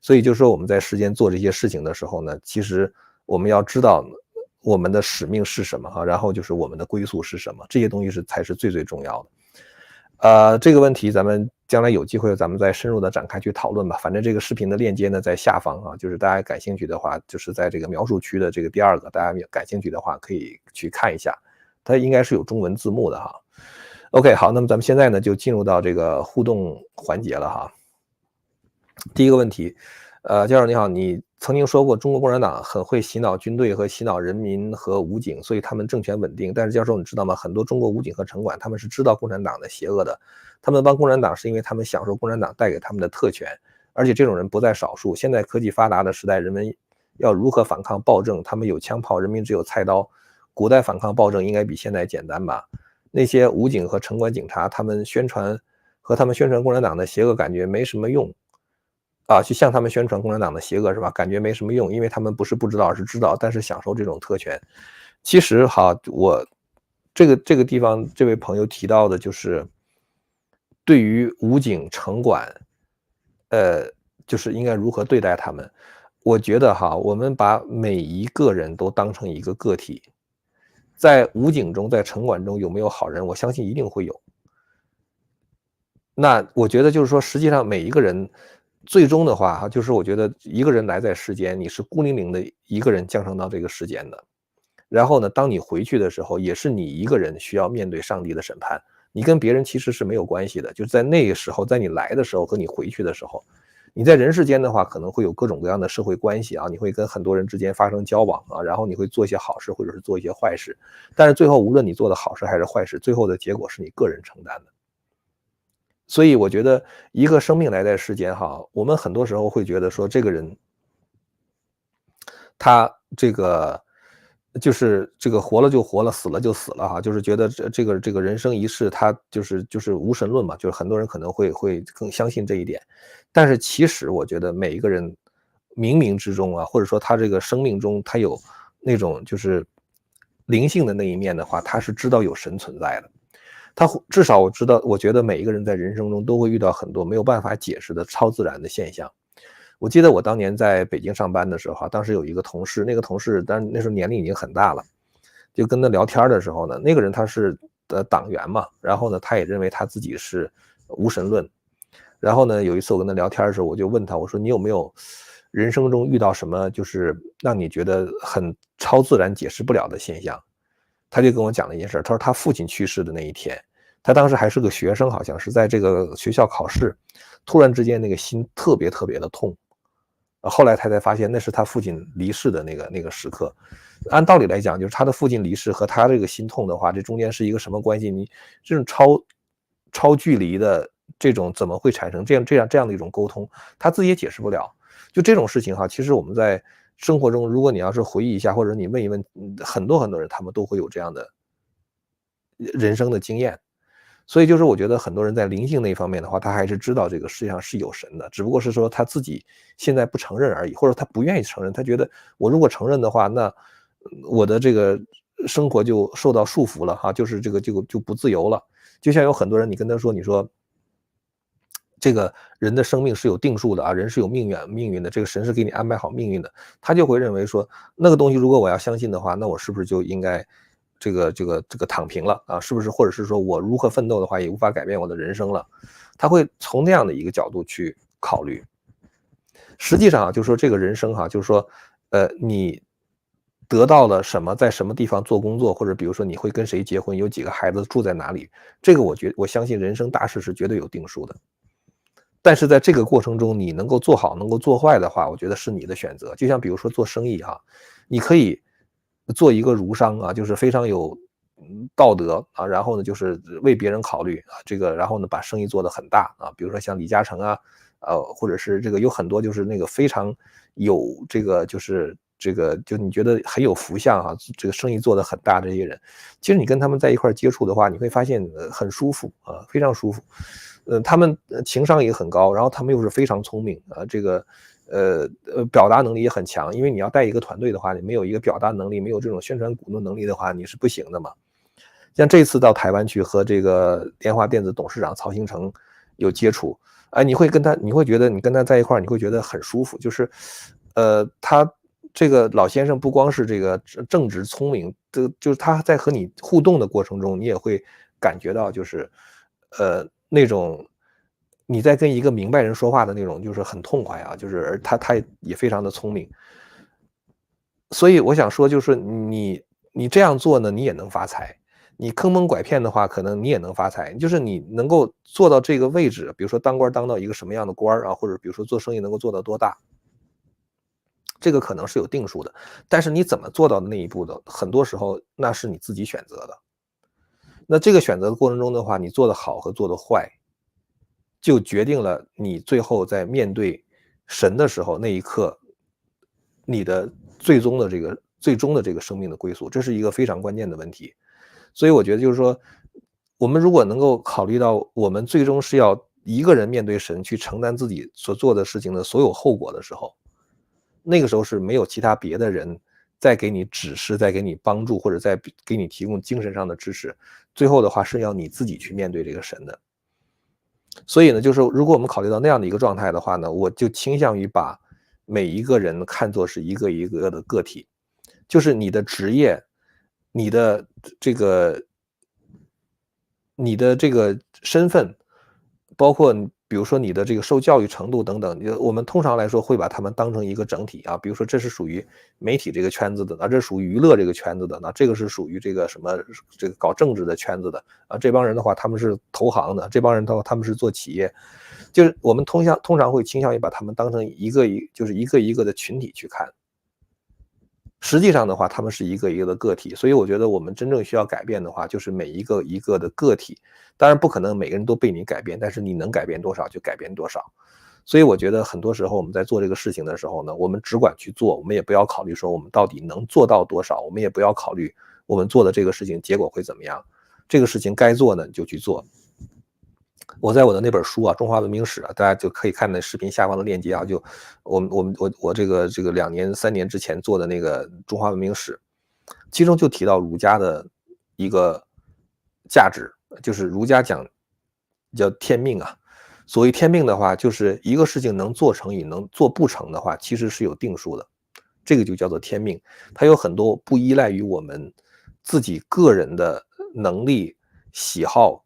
所以就是说我们在世间做这些事情的时候呢，其实我们要知道我们的使命是什么哈，然后就是我们的归宿是什么，这些东西才是最最重要的。这个问题咱们将来有机会咱们再深入的展开去讨论吧。反正这个视频的链接呢在下方啊，就是大家感兴趣的话，就是在这个描述区的这个第2个，大家感兴趣的话可以去看一下，它应该是有中文字幕的哈。OK， 好，那么咱们现在呢就进入到这个互动环节了哈。第一个问题，教授你好，你曾经说过中国共产党很会洗脑军队和洗脑人民和武警，所以他们政权稳定。但是教授你知道吗？很多中国武警和城管他们是知道共产党的邪恶的，他们帮共产党是因为他们享受共产党带给他们的特权，而且这种人不在少数。现在科技发达的时代，人们要如何反抗暴政？他们有枪炮，人民只有菜刀。古代反抗暴政应该比现在简单吧？那些武警和城管警察，他们宣传共产党的邪恶，感觉没什么用。去向他们宣传共产党的邪恶是吧？感觉没什么用，因为他们不是不知道，而是知道，但是享受这种特权。其实哈，我这个地方这位朋友提到的就是对于武警城管，就是应该如何对待他们。我觉得哈，我们把每一个人都当成一个个体，在武警中，在城管中有没有好人？我相信一定会有。那我觉得就是说，实际上每一个人最终的话就是我觉得一个人来在世间，你是孤零零的一个人降生到这个世间的。然后呢，当你回去的时候，也是你一个人需要面对上帝的审判。你跟别人其实是没有关系的，就是在那个时候，在你来的时候和你回去的时候，你在人世间的话，可能会有各种各样的社会关系啊，你会跟很多人之间发生交往啊，然后你会做一些好事或者是做一些坏事。但是最后，无论你做的好事还是坏事，最后的结果是你个人承担的。所以我觉得一个生命来在世间哈，我们很多时候会觉得说这个人他这个就是这个活了就活了，死了就死了哈，就是觉得这个人生一世，他就是无神论嘛，就是很多人可能会更相信这一点。但是其实我觉得每一个人冥冥之中啊，或者说他这个生命中，他有那种就是灵性的那一面的话，他是知道有神存在的。至少我觉得每一个人在人生中都会遇到很多没有办法解释的超自然的现象。我记得我当年在北京上班的时候，当时有一个同事，那个同事但那时候年龄已经很大了，就跟他聊天的时候呢，那个人他是党员嘛，然后呢，他也认为他自己是无神论。然后呢，有一次我跟他聊天的时候，我就问他，我说你有没有人生中遇到什么就是让你觉得很超自然解释不了的现象？他就跟我讲了一件事，他说他父亲去世的那一天，他当时还是个学生，好像是在这个学校考试，突然之间那个心特别特别的痛。后来他才发现那是他父亲离世的那个时刻。按道理来讲，就是他的父亲离世和他这个心痛的话，这中间是一个什么关系？你这种超距离的这种怎么会产生这样的一种沟通？他自己也解释不了。就这种事情哈，其实我们在生活中，如果你要是回忆一下，或者你问一问很多很多人，他们都会有这样的人生的经验。所以就是我觉得很多人在灵性那一方面的话，他还是知道这个世界上是有神的，只不过是说他自己现在不承认而已，或者他不愿意承认。他觉得我如果承认的话，那我的这个生活就受到束缚了哈，就是这个就不自由了。就像有很多人，你跟他说，你说这个人的生命是有定数的啊，人是有命运的，这个神是给你安排好命运的，他就会认为说那个东西如果我要相信的话，那我是不是就应该这个躺平了啊？是不是？或者是说我如何奋斗的话，也无法改变我的人生了？他会从那样的一个角度去考虑。实际上啊，就是说这个人生哈，就是说，你得到了什么，在什么地方做工作，或者比如说你会跟谁结婚，有几个孩子，住在哪里，这个我相信人生大事是绝对有定数的。但是在这个过程中，你能够做好，能够做坏的话，我觉得是你的选择。就像比如说做生意哈，你可以做一个儒商啊，就是非常有道德啊，然后呢就是为别人考虑啊，这个然后呢把生意做得很大啊，比如说像李嘉诚啊，或者是这个有很多就是那个非常有这个就是这个就你觉得很有福相啊，这个生意做得很大的这些人，其实你跟他们在一块接触的话，你会发现很舒服啊，非常舒服。他们情商也很高，然后他们又是非常聪明啊，这个表达能力也很强，因为你要带一个团队的话，你没有一个表达能力，没有这种宣传鼓动能力的话，你是不行的嘛。像这次到台湾去和这个联华电子董事长曹兴诚有接触，哎，你会觉得你跟他在一块儿，你会觉得很舒服，就是他这个老先生不光是这个正直聪明，就是他在和你互动的过程中，你也会感觉到就是那种你在跟一个明白人说话的那种，就是很痛快啊，就是而他也非常的聪明。所以我想说就是你这样做呢，你也能发财。你坑蒙拐骗的话，可能你也能发财。就是你能够做到这个位置，比如说当官当到一个什么样的官啊，或者比如说做生意能够做到多大，这个可能是有定数的。但是你怎么做到的那一步的，很多时候那是你自己选择的。那这个选择的过程中的话，你做的好和做的坏，就决定了你最后在面对神的时候，那一刻，你的最终的这个生命的归宿，这是一个非常关键的问题。所以我觉得就是说，我们如果能够考虑到我们最终是要一个人面对神去承担自己所做的事情的所有后果的时候，那个时候是没有其他别的人在给你指示，在给你帮助，或者在给你提供精神上的支持。最后的话是要你自己去面对这个神的。所以呢，就是如果我们考虑到那样的一个状态的话呢，我就倾向于把每一个人看作是一个一个的个体，就是你的职业，你的这个你的这个身份，包括比如说你的这个受教育程度等等，我们通常来说会把他们当成一个整体啊，比如说这是属于媒体这个圈子的，这属于娱乐这个圈子的，这个是属于这个什么这个搞政治的圈子的啊，这帮人的话他们是投行的，这帮人的话他们是做企业，就是我们通常会倾向于把他们当成就是一个一个的群体去看。实际上的话，他们是一个一个的个体，所以我觉得我们真正需要改变的话，就是每一个一个的个体。当然不可能每个人都被你改变，但是你能改变多少就改变多少。所以我觉得很多时候我们在做这个事情的时候呢，我们只管去做，我们也不要考虑说我们到底能做到多少，我们也不要考虑我们做的这个事情结果会怎么样。这个事情该做呢，你就去做。我在我的那本书啊，《中华文明史》啊，大家就可以看那视频下方的链接啊，就我这个2年3年之前做的那个《中华文明史》，其中就提到儒家的一个价值，就是儒家讲叫天命啊。所谓天命的话，就是一个事情能做成与能做不成的话，其实是有定数的，这个就叫做天命。它有很多不依赖于我们自己个人的能力、喜好、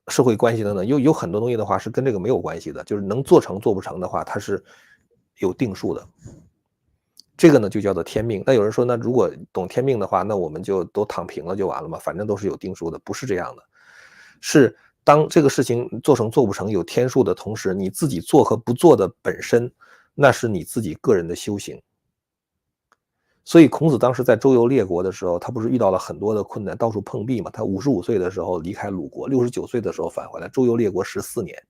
社会关系等等，有很多东西的话是跟这个没有关系的，就是能做成做不成的话，它是有定数的。这个呢就叫做天命。那有人说，那如果懂天命的话，那我们就都躺平了就完了嘛，反正都是有定数的，不是这样的。是当这个事情做成做不成有天数的同时，你自己做和不做的本身，那是你自己个人的修行。所以孔子当时在周游列国的时候，他不是遇到了很多的困难，到处碰壁嘛。他55岁的时候离开鲁国，69岁的时候返回来，周游列国14年，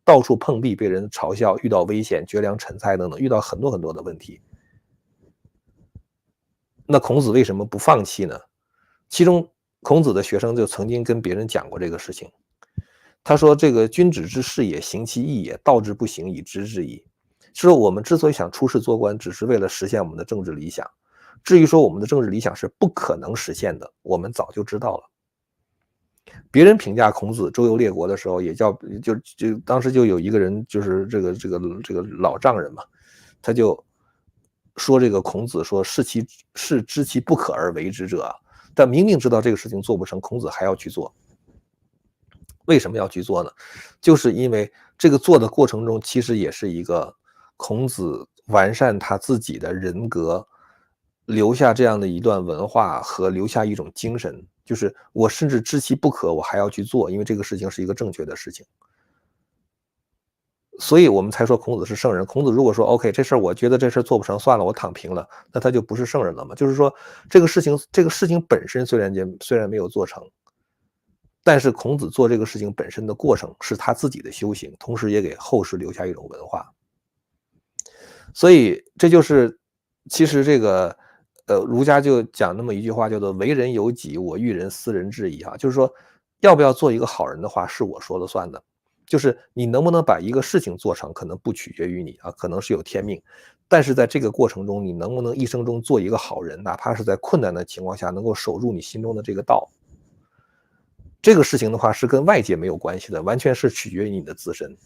到处碰壁，被人嘲笑，遇到危险，绝粮陈菜等等，遇到很多很多的问题。那孔子为什么不放弃呢？其中孔子的学生就曾经跟别人讲过这个事情。他说：“这个君子之事也，行其义也，道之不行，以知之矣。”是说我们之所以想出仕做官，只是为了实现我们的政治理想。至于说我们的政治理想是不可能实现的，我们早就知道了。别人评价孔子周游列国的时候，也叫就当时就有一个人，就是这个老丈人嘛，他就说这个孔子说是知其不可而为之者啊，但明明知道这个事情做不成，孔子还要去做。为什么要去做呢？就是因为这个做的过程中，其实也是一个孔子完善他自己的人格，留下这样的一段文化和留下一种精神，就是我甚至知其不可，我还要去做，因为这个事情是一个正确的事情。所以我们才说孔子是圣人。孔子如果说 OK， 这事儿我觉得这事儿做不成，算了，我躺平了，那他就不是圣人了嘛。就是说这个事情本身虽然没有做成，但是孔子做这个事情本身的过程是他自己的修行，同时也给后世留下一种文化。所以这就是其实这个儒家就讲那么一句话，叫做为人有己，我欲人斯人至矣啊。就是说要不要做一个好人的话是我说了算的，就是你能不能把一个事情做成可能不取决于你啊，可能是有天命，但是在这个过程中你能不能一生中做一个好人，哪怕是在困难的情况下能够守住你心中的这个道，这个事情的话是跟外界没有关系的，完全是取决于你的自身。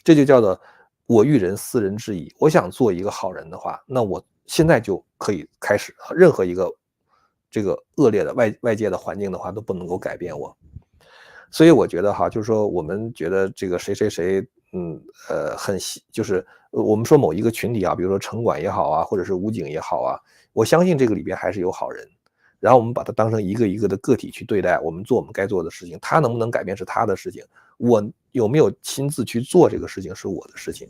这就叫做我欲人斯人之矣。我想做一个好人的话，那我现在就可以开始，任何一个这个恶劣的外界的环境的话都不能够改变我。所以我觉得哈，就是说我们觉得这个谁谁谁，就是我们说某一个群体啊，比如说城管也好啊，或者是武警也好啊，我相信这个里边还是有好人。然后我们把它当成一个一个的个体去对待，我们做我们该做的事情，他能不能改变是他的事情，我有没有亲自去做这个事情是我的事情。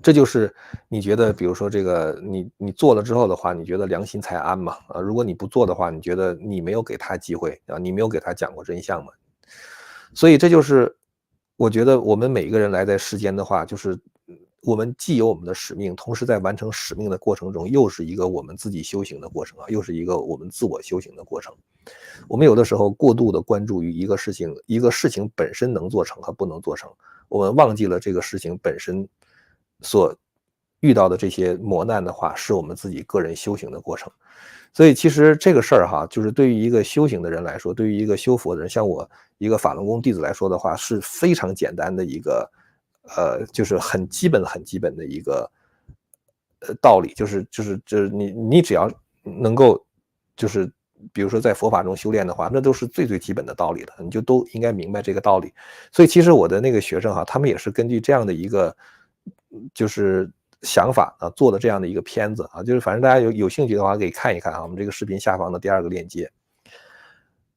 这就是你觉得，比如说这个你做了之后的话，你觉得良心才安嘛？如果你不做的话，你觉得你没有给他机会啊，你没有给他讲过真相嘛？所以这就是我觉得我们每一个人来在世间的话，就是我们既有我们的使命，同时在完成使命的过程中，又是一个我们自己修行的过程啊，又是一个我们自我修行的过程。我们有的时候过度的关注于一个事情本身能做成和不能做成，我们忘记了这个事情本身所遇到的这些磨难的话，是我们自己个人修行的过程。所以其实这个事儿哈，就是对于一个修行的人来说，对于一个修佛的人，像我一个法轮功弟子来说的话，是非常简单的一个，就是很基本的一个，道理，就是你只要能够，就是比如说在佛法中修炼的话，那都是最基本的道理了，你就都应该明白这个道理。所以其实我的那个学生哈，他们也是根据这样的一个，就是想法啊做的这样的一个片子啊，就是反正大家有兴趣的话可以看一看啊，我们这个视频下方的第2个链接。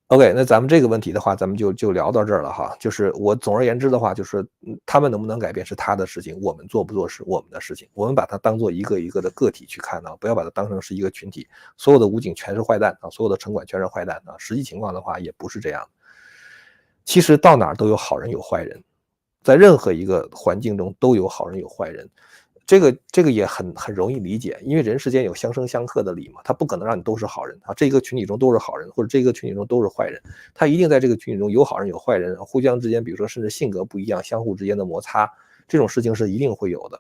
OK，那咱们这个问题的话，咱们就聊到这儿了哈。就是我总而言之的话，就是他们能不能改变是他的事情，我们做不做是我们的事情。我们把它当做一个一个的个体去看啊，不要把它当成是一个群体。所有的武警全是坏蛋啊，所有的城管全是坏蛋啊。实际情况的话也不是这样。其实到哪儿都有好人有坏人，在任何一个环境中都有好人有坏人，这个也很容易理解，因为人世间有相生相克的理嘛，他不可能让你都是好人啊，这个群体中都是好人，或者这个群体中都是坏人，他一定在这个群体中有好人有坏人，互相之间，比如说甚至性格不一样，相互之间的摩擦，这种事情是一定会有的。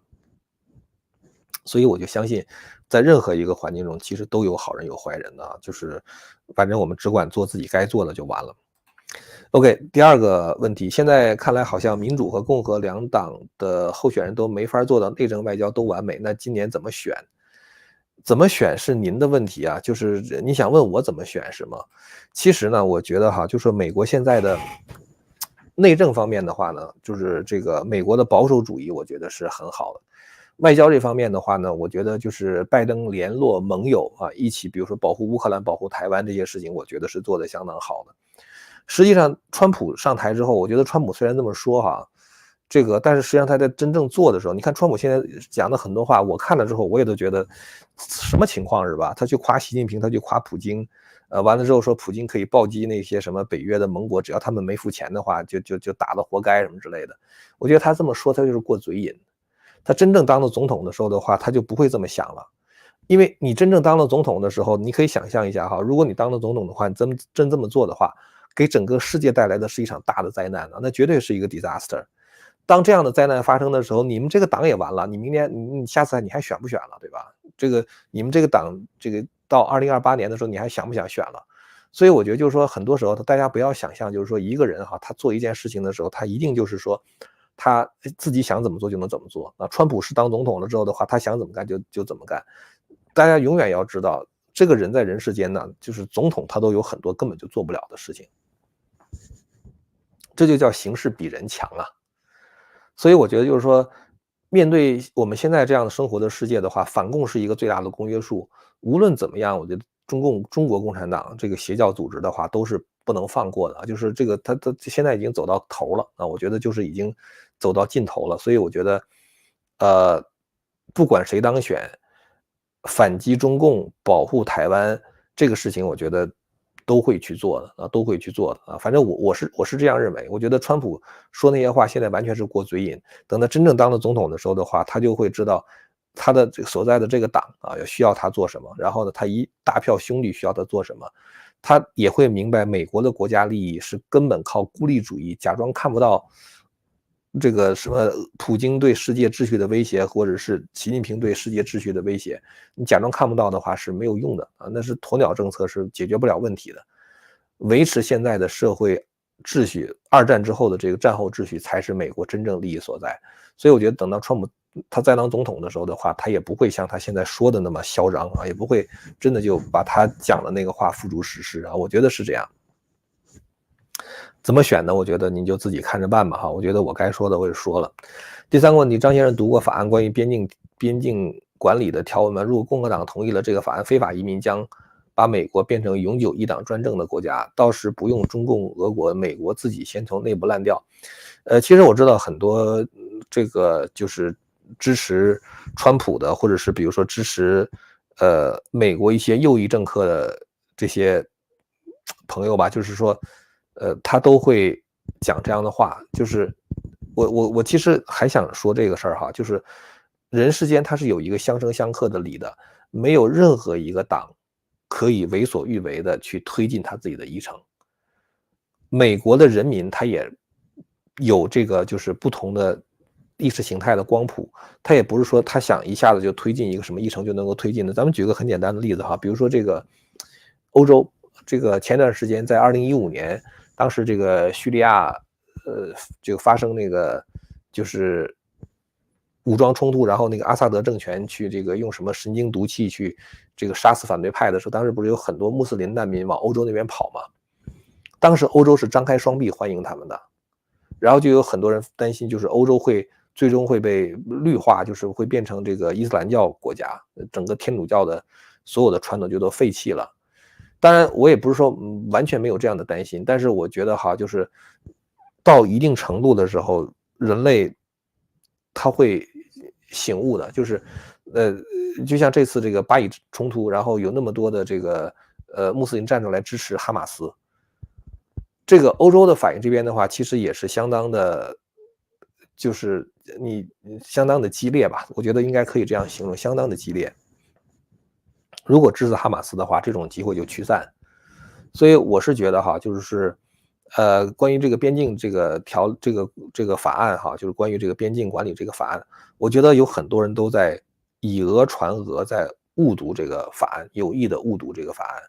所以我就相信，在任何一个环境中，其实都有好人有坏人的，就是反正我们只管做自己该做的就完了。OK，第二个问题，现在看来好像民主和共和两党的候选人都没法做到内政外交都完美，那今年怎么选？怎么选是您的问题啊，就是你想问我怎么选是吗？其实呢，我觉得哈，就说美国现在的内政方面的话呢，就是这个美国的保守主义，我觉得是很好的。外交这方面的话呢，我觉得就是拜登联络盟友啊，一起比如说保护乌克兰、保护台湾这些事情，我觉得是做得相当好的。实际上，川普上台之后，我觉得川普虽然这么说哈，但是实际上他在真正做的时候，你看川普现在讲的很多话，我看了之后，我也都觉得什么情况是吧？他去夸习近平，他去夸普京，完了之后说普京可以暴击那些什么北约的盟国，只要他们没付钱的话，就打了活该什么之类的。我觉得他这么说，他就是过嘴瘾。他真正当了总统的时候的话，他就不会这么想了。因为你真正当了总统的时候，你可以想象一下哈，如果你当了总统的话，你真这么做的话，给整个世界带来的是一场大的灾难啊，那绝对是一个 disaster。当这样的灾难发生的时候，你们这个党也完了，你明年你下次你还选不选了，对吧？你们这个党到2028年的时候，你还想不想选了？所以我觉得就是说，很多时候大家不要想象，就是说一个人哈，他做一件事情的时候，他一定就是说他自己想怎么做就能怎么做啊。川普是当总统了之后的话，他想怎么干就怎么干。大家永远要知道，这个人在人世间呢，就是总统他都有很多根本就做不了的事情，这就叫形势比人强啊。所以我觉得就是说，面对我们现在这样的生活的世界的话，反共是一个最大的公约数。无论怎么样，我觉得中国共产党这个邪教组织的话，都是不能放过的啊。就是这个他现在已经走到头了啊，我觉得就是已经走到尽头了。所以我觉得，呃，不管谁当选，反击中共、保护台湾这个事情，我觉得都会去做的啊，都会去做的啊。反正我是这样认为。我觉得川普说那些话，现在完全是过嘴瘾。等他真正当了总统的时候的话，他就会知道他的这个所在的这个党啊，需要他做什么。然后呢，他一大票兄弟需要他做什么，他也会明白美国的国家利益是根本靠孤立主义，假装看不到这个什么普京对世界秩序的威胁，或者是习近平对世界秩序的威胁，你假装看不到的话是没有用的啊，那是鸵鸟政策，是解决不了问题的。维持现在的社会秩序，二战之后的这个战后秩序才是美国真正利益所在。所以我觉得等到川普他再当总统的时候的话，他也不会像他现在说的那么嚣张啊，也不会真的就把他讲的那个话付诸实施啊，我觉得是这样。怎么选呢？我觉得您就自己看着办吧哈。我觉得我该说的我也说了。第三个问题，张先生读过法案关于边境管理的条文吗？如果共和党同意了这个法案，非法移民将把美国变成永久一党专政的国家，到时不用中共、俄国、美国自己先从内部烂掉。其实我知道很多这个就是支持川普的，或者是比如说支持美国一些右翼政客的这些朋友吧，就是说他都会讲这样的话，就是我其实还想说这个事儿哈，就是人世间它是有一个相生相克的理的，没有任何一个党可以为所欲为的去推进他自己的议程。美国的人民他也有这个就是不同的意识形态的光谱，他也不是说他想一下子就推进一个什么议程就能够推进的。咱们举个很简单的例子哈，比如说这个欧洲，这个前段时间在2015年，当时这个叙利亚就发生那个就是武装冲突，然后那个阿萨德政权去这个用什么神经毒气去这个杀死反对派的时候，当时不是有很多穆斯林难民往欧洲那边跑吗？当时欧洲是张开双臂欢迎他们的，然后就有很多人担心，就是欧洲最终会被绿化，就是会变成这个伊斯兰教国家，整个天主教的所有的传统就都废弃了。当然，我也不是说完全没有这样的担心，但是我觉得哈，就是到一定程度的时候，人类他会醒悟的，就是就像这次这个巴以冲突，然后有那么多的这个穆斯林站出来支持哈马斯，这个欧洲的反应这边的话，其实也是相当的就是相当的激烈吧，我觉得应该可以这样形容，相当的激烈。如果支持哈马斯的话，这种机会就驱散。所以我是觉得哈，就是关于这个边境这个法案哈，就是关于这个边境管理这个法案，我觉得有很多人都在以讹传讹，在误读这个法案，有意的误读这个法案。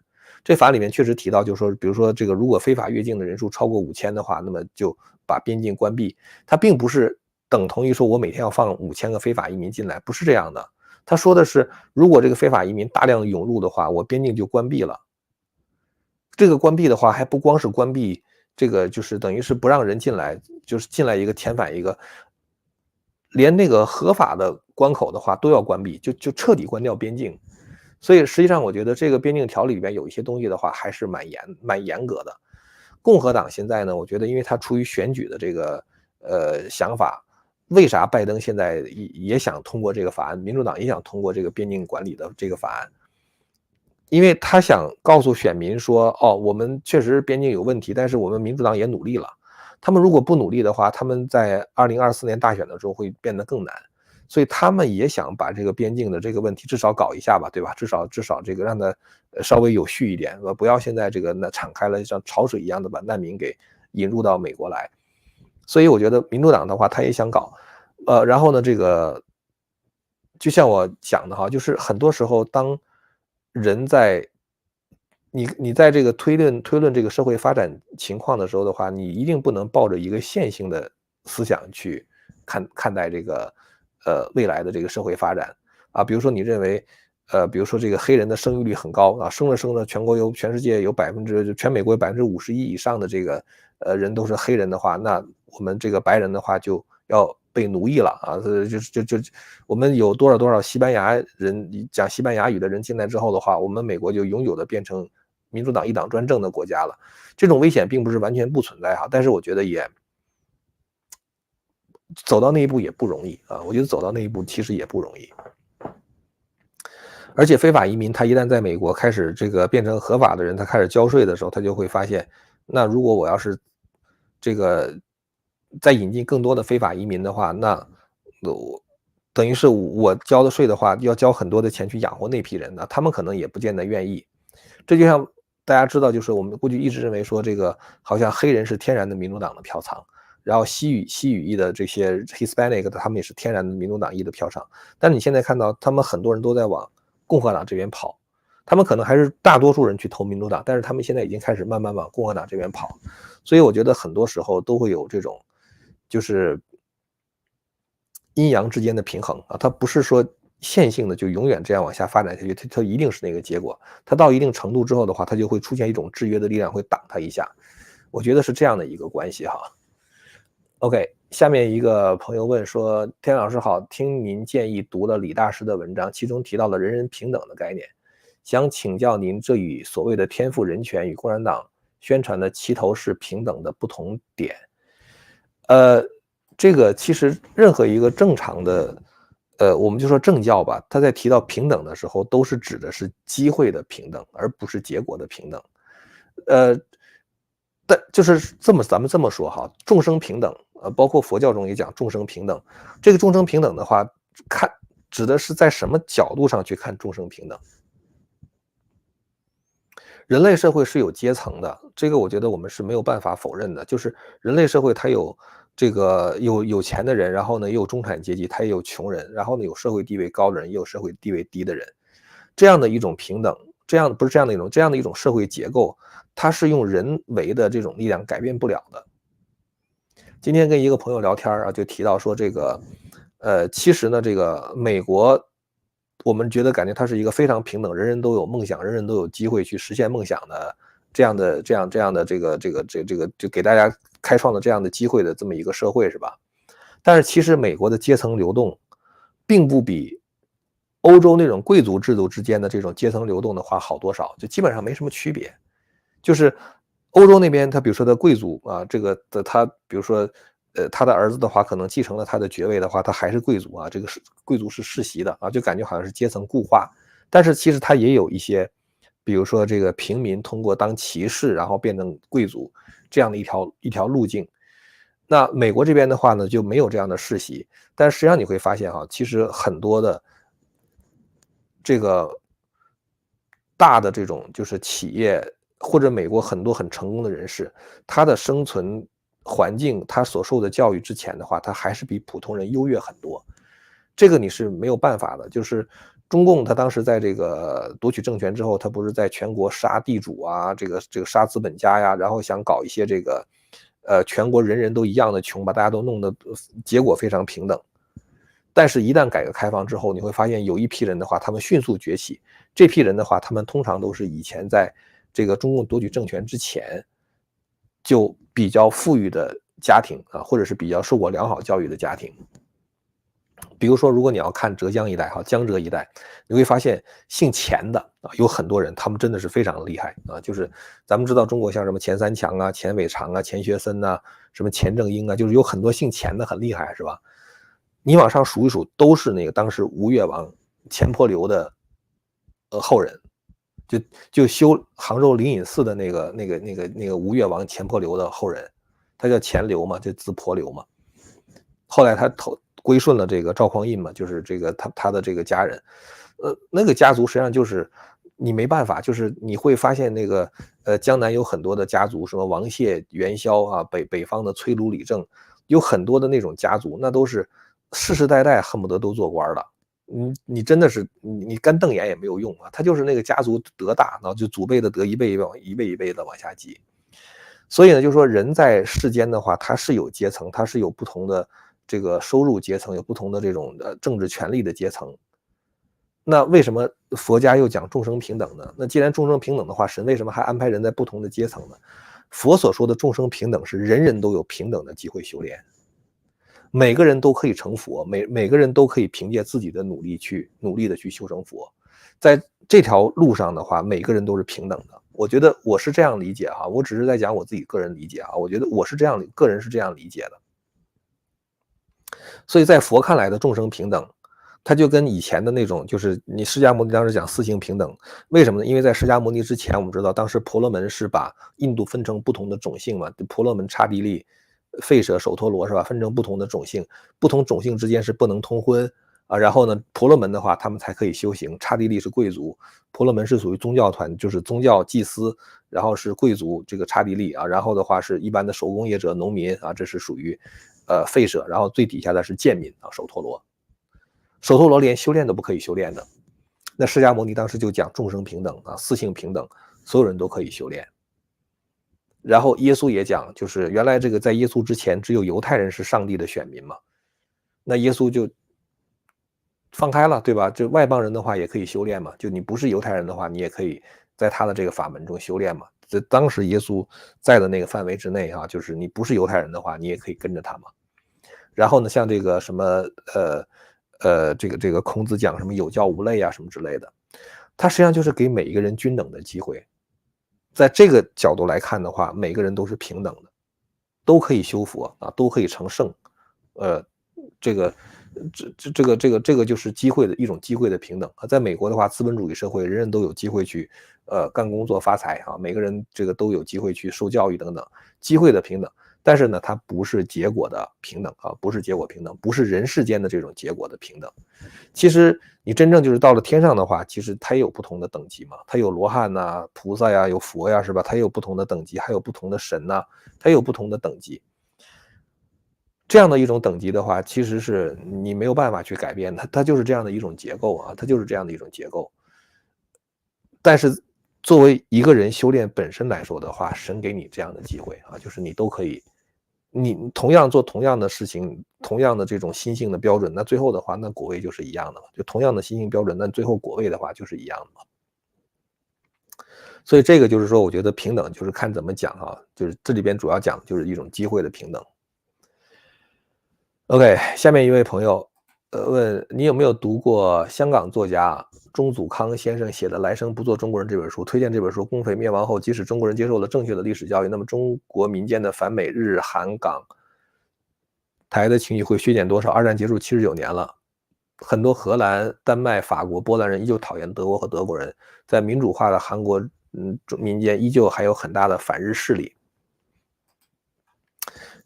这法案里面确实提到，就是说，比如说这个如果非法越境的人数超过5000的话，那么就把边境关闭。它并不是等同于说我每天要放5000个非法移民进来，不是这样的。他说的是，如果这个非法移民大量涌入的话，我边境就关闭了。这个关闭的话，还不光是关闭这个，就是等于是不让人进来，就是进来一个遣返一个，连那个合法的关口的话都要关闭，就彻底关掉边境。所以实际上，我觉得这个边境条例里边有一些东西的话，还是蛮严格的。共和党现在呢，我觉得因为他出于选举的这个想法，为啥拜登现在也想通过这个法案，民主党也想通过这个边境管理的这个法案？因为他想告诉选民说，哦，我们确实边境有问题，但是我们民主党也努力了。他们如果不努力的话，他们在2024年大选的时候会变得更难。所以他们也想把这个边境的这个问题至少搞一下吧，对吧？至少这个让它稍微有序一点，不要现在这个敞开了像潮水一样的把难民给引入到美国来。所以我觉得民主党的话，他也想搞，然后呢，这个就像我讲的哈，就是很多时候当人在你在这个推论这个社会发展情况的时候的话，你一定不能抱着一个线性的思想去看待这个未来的这个社会发展啊。比如说你认为比如说这个黑人的生育率很高啊，生着全世界有全美国有51%以上的这个人都是黑人的话，那我们这个白人的话就要被奴役了啊！我们有多少西班牙人讲西班牙语的人进来之后的话，我们美国就永久的变成民主党一党专政的国家了。这种危险并不是完全不存在哈，但是我觉得也走到那一步也不容易啊！我觉得走到那一步其实也不容易。而且非法移民他一旦在美国开始这个变成合法的人，他开始交税的时候，他就会发现，那如果我要是这个再引进更多的非法移民的话，那我等于是我交的税的话，要交很多的钱去养活那批人呢，他们可能也不见得愿意。这就像大家知道，就是我们过去一直认为说，这个好像黑人是天然的民主党的票仓，然后西语裔的这些 Hispanic 的，他们也是天然的民主党裔的票仓。但是你现在看到，他们很多人都在往共和党这边跑，他们可能还是大多数人去投民主党，但是他们现在已经开始慢慢往共和党这边跑。所以我觉得很多时候都会有这种就是阴阳之间的平衡啊，它不是说线性的就永远这样往下发展下去，它一定是那个结果。它到一定程度之后的话，它就会出现一种制约的力量，会挡它一下。我觉得是这样的一个关系哈。OK，下面一个朋友问说：天老师好，听您建议读了李大师的文章，其中提到了人人平等的概念，想请教您，这与所谓的天赋人权与共产党宣传的齐头式平等的不同点。这个其实任何一个正常的，我们就说政教吧，他在提到平等的时候，都是指的是机会的平等，而不是结果的平等。但就是咱们这么说哈，众生平等，包括佛教中也讲众生平等。这个众生平等的话，指的是在什么角度上去看众生平等？人类社会是有阶层的，这个我觉得我们是没有办法否认的。就是人类社会它有这个有钱的人，然后呢也有中产阶级，它也有穷人，然后呢有社会地位高的人，也有社会地位低的人，这样的一种平等，这样的一种社会结构，它是用人为的这种力量改变不了的。今天跟一个朋友聊天啊，就提到说这个，其实呢，这个美国，我们感觉它是一个非常平等，人人都有梦想，人人都有机会去实现梦想的这样的就给大家开创的这样的机会的这么一个社会，是吧？但是其实美国的阶层流动，并不比欧洲那种贵族制度之间的这种阶层流动的话好多少，就基本上没什么区别。就是欧洲那边，他比如说的贵族啊，他比如说他的儿子的话，可能继承了他的爵位的话，他还是贵族啊，这个贵族是世袭的啊，就感觉好像是阶层固化。但是其实他也有一些，比如说这个平民通过当骑士然后变成贵族这样的一条路径。那美国这边的话呢，就没有这样的世袭，但实际上你会发现哈，其实很多的这个大的这种就是企业或者美国很多很成功的人士，他的生存环境，他所受的教育之前的话，他还是比普通人优越很多。这个你是没有办法的，就是中共他当时在这个夺取政权之后，他不是在全国杀地主啊，这个杀资本家呀，然后想搞一些这个全国人人都一样的穷，把大家都弄得结果非常平等。但是，一旦改革开放之后，你会发现有一批人的话，他们迅速崛起。这批人的话，他们通常都是以前在这个中共夺取政权之前就比较富裕的家庭啊，或者是比较受过良好教育的家庭。比如说，如果你要看浙江一带哈，江浙一带，你会发现姓钱的啊，有很多人，他们真的是非常厉害啊。就是咱们知道中国像什么钱三强啊、钱伟长啊、钱学森呐、什么钱正英啊，就是有很多姓钱的很厉害，是吧？你往上数一数，都是那个当时吴越王钱颇刘的后人，就修杭州灵隐寺的那个吴越王钱颇刘的后人，他叫钱刘嘛，就字颇刘嘛。后来他归顺了这个赵匡胤嘛，就是这个他的这个家人，那个家族实际上就是你没办法，就是你会发现那个江南有很多的家族，什么王谢、元宵啊，北方的崔卢李郑，有很多的那种家族，那都是世世代代恨不得都做官了。你真的是你干瞪眼也没有用啊，他就是那个家族德大，然后就祖辈的德一辈一辈的往下积。所以呢，就是说人在世间的话，他是有阶层，他是有不同的这个收入阶层，有不同的这种政治权力的阶层。那为什么佛家又讲众生平等呢？那既然众生平等的话，神为什么还安排人在不同的阶层呢？佛所说的众生平等是人人都有平等的机会修炼，每个人都可以成佛，每个人都可以凭借自己的努力的去修成佛。在这条路上的话，每个人都是平等的。我觉得我是这样理解哈，我只是在讲我自己个人理解啊，我觉得我是这样，个人是这样理解的。所以在佛看来的众生平等，它就跟以前的那种，就是你释迦牟尼当时讲四性平等，为什么呢？因为在释迦牟尼之前，我们知道当时婆罗门是把印度分成不同的种姓嘛，婆罗门、刹帝利、吠舍、首陀罗是吧？分成不同的种姓，不同种姓之间是不能通婚啊。然后呢，婆罗门的话，他们才可以修行；刹帝利是贵族，婆罗门是属于宗教团，就是宗教祭司，然后是贵族这个刹帝利啊。然后的话是一般的手工业者、农民啊，这是属于吠舍。然后最底下的是贱民啊，首陀罗。首陀罗连修炼都不可以修炼的。那释迦牟尼当时就讲众生平等啊，四性平等，所有人都可以修炼。然后耶稣也讲，就是原来这个在耶稣之前，只有犹太人是上帝的选民嘛，那耶稣就放开了，对吧？这外邦人的话也可以修炼嘛，就你不是犹太人的话，你也可以在他的这个法门中修炼嘛。在当时耶稣在的那个范围之内啊，就是你不是犹太人的话，你也可以跟着他嘛。然后呢，像这个什么这个孔子讲什么有教无类啊什么之类的，他实际上就是给每一个人均等的机会。在这个角度来看的话，每个人都是平等的，都可以修佛啊，都可以成圣。呃，这个这个就是机会的一种机会的平等啊。在美国的话，资本主义社会，人人都有机会去干工作发财啊，每个人这个都有机会去受教育等等，机会的平等。但是呢，它不是结果的平等啊，不是结果平等，不是人世间的这种结果的平等。其实你真正就是到了天上的话，其实它也有不同的等级嘛，它有罗汉呐、菩萨呀、有佛呀，是吧？它也有不同的等级，还有不同的神呐、它也有不同的等级。这样的一种等级的话，其实是你没有办法去改变它，它就是这样的一种结构啊，它就是这样的一种结构。但是作为一个人修炼本身来说的话，神给你这样的机会啊，就是你都可以，你同样做同样的事情，同样的这种心性的标准，那最后的话，那果位就是一样的了。就同样的心性标准，那最后果位的话就是一样的嘛。所以这个就是说，我觉得平等就是看怎么讲啊，就是这里边主要讲就是一种机会的平等。OK，下面一位朋友，问你有没有读过香港作家钟祖康先生写的《来生不做中国人》这本书？推荐这本书。共匪灭亡后，即使中国人接受了正确的历史教育，那么中国民间的反美日韩港台的情绪会削减多少？二战结束79年了，很多荷兰、丹麦、法国、波兰人依旧讨厌德国和德国人，在民主化的韩国，民间依旧还有很大的反日势力。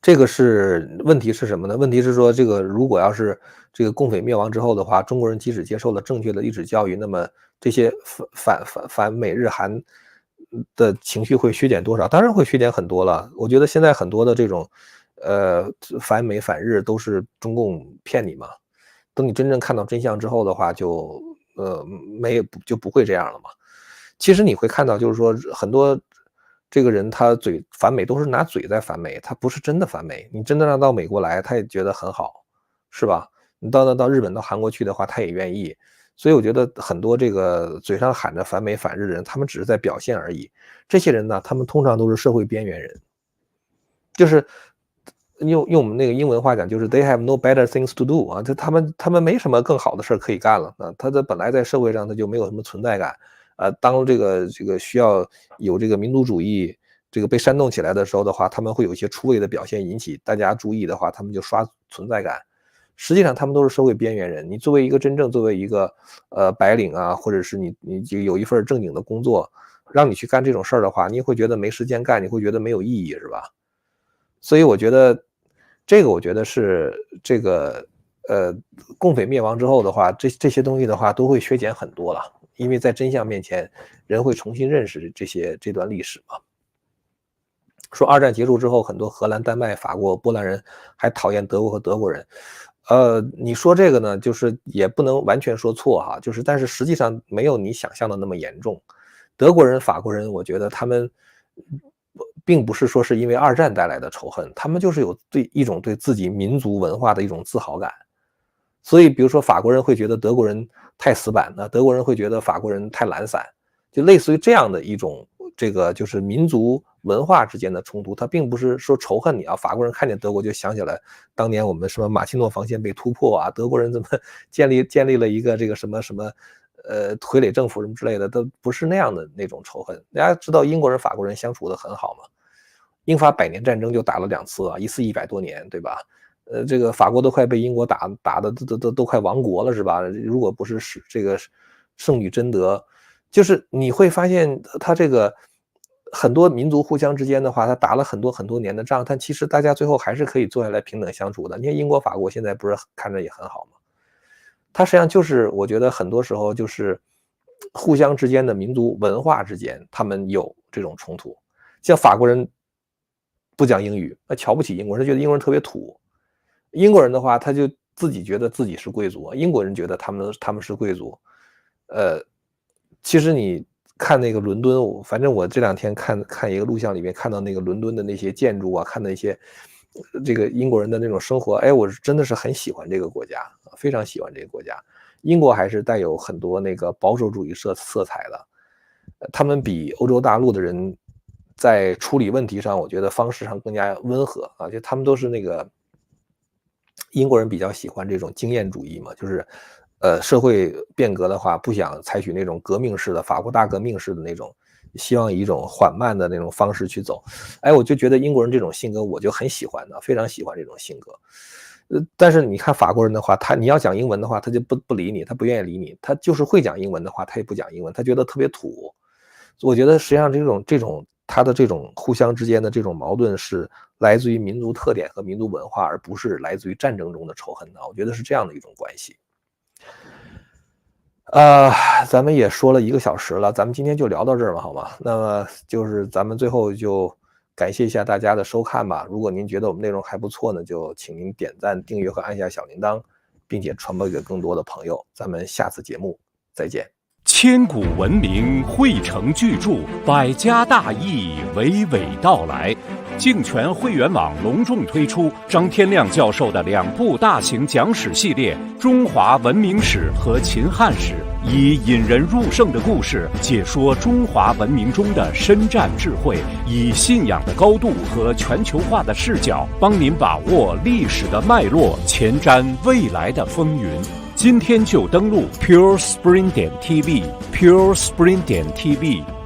这个是问题是什么呢？问题是说这个如果要是这个共匪灭亡之后的话，中国人即使接受了正确的历史教育，那么这些反美日韩的情绪会削减多少？当然会削减很多了。我觉得现在很多的这种反美反日都是中共骗你嘛。等你真正看到真相之后的话，就不会这样了嘛。其实你会看到，就是说很多这个人他反美都是拿嘴在反美，他不是真的反美。你真的让到美国来，他也觉得很好，是吧？你到日本到韩国去的话，他也愿意。所以我觉得很多这个嘴上喊着反美反日的人，他们只是在表现而已。这些人呢，他们通常都是社会边缘人，就是用我们那个英文话讲，就是 they have no better things to do 啊，他们没什么更好的事可以干了啊，他本来在社会上他就没有什么存在感，当这个需要有这个民族主义这个被煽动起来的时候的话，他们会有一些出位的表现引起大家注意的话，他们就刷存在感。实际上他们都是社会边缘人，你作为一个白领啊，或者是你有一份正经的工作，让你去干这种事儿的话，你会觉得没时间干，你会觉得没有意义，是吧？所以我觉得是这个共匪灭亡之后的话，这些东西的话都会削减很多了，因为在真相面前，人会重新认识这段历史嘛。说二战结束之后，很多荷兰、丹麦、法国、波兰人还讨厌德国和德国人。你说这个呢，就是也不能完全说错哈，但是实际上没有你想象的那么严重。德国人、法国人，我觉得他们并不是说是因为二战带来的仇恨，他们就是有一种对自己民族文化的一种自豪感。所以比如说法国人会觉得德国人太死板，那德国人会觉得法国人太懒散，就类似于这样的一种这个就是民族文化之间的冲突，它并不是说仇恨你啊。法国人看见德国就想起来当年我们什么马奇诺防线被突破啊，德国人怎么建立了一个这个什么傀儡政府什么之类的，都不是那样的那种仇恨。大家知道英国人、法国人相处的很好嘛，英法百年战争就打了2次啊，一次100多年，对吧？这个法国都快被英国打的都快亡国了，是吧？如果不是这个圣女贞德，就是你会发现他这个很多民族互相之间的话，他打了很多年的仗，但其实大家最后还是可以坐下来平等相处的。你看英国、法国现在不是看着也很好吗？它实际上就是我觉得很多时候就是互相之间的民族文化之间，他们有这种冲突。像法国人不讲英语，瞧不起英国人，他觉得英国人特别土。英国人的话，他就自己觉得自己是贵族，英国人觉得他们是贵族。其实你看那个伦敦，反正我这2天看一个录像里面看到那个伦敦的那些建筑啊，看到一些这个英国人的那种生活，哎，我真的是很喜欢这个国家，非常喜欢这个国家。英国还是带有很多那个保守主义色彩的，他们比欧洲大陆的人在处理问题上，我觉得方式上更加温和啊，就他们都是那个英国人比较喜欢这种经验主义嘛，就是社会变革的话，不想采取那种革命式的法国大革命式的那种，希望以一种缓慢的那种方式去走。哎，我就觉得英国人这种性格我就很喜欢的，非常喜欢这种性格。但是你看法国人的话，你要讲英文的话，他就不理你，他不愿意理你。他就是会讲英文的话，他也不讲英文，他觉得特别土。我觉得实际上他的这种互相之间的这种矛盾是来自于民族特点和民族文化，而不是来自于战争中的仇恨的。我觉得是这样的一种关系。咱们也说了1个小时了，咱们今天就聊到这儿吧，好吗？那么就是咱们最后就感谢一下大家的收看吧。如果您觉得我们内容还不错呢，就请您点赞、订阅和按下小铃铛，并且传播给更多的朋友。咱们下次节目再见。千古文明汇成巨著，百家大义娓娓道来。净泉会员网隆重推出张天亮教授的2部大型讲史系列《中华文明史》和《秦汉史》，以引人入胜的故事解说中华文明中的深战智慧，以信仰的高度和全球化的视角，帮您把握历史的脉络，前瞻未来的风云。今天就登录 purespring.tv， purespring.tv。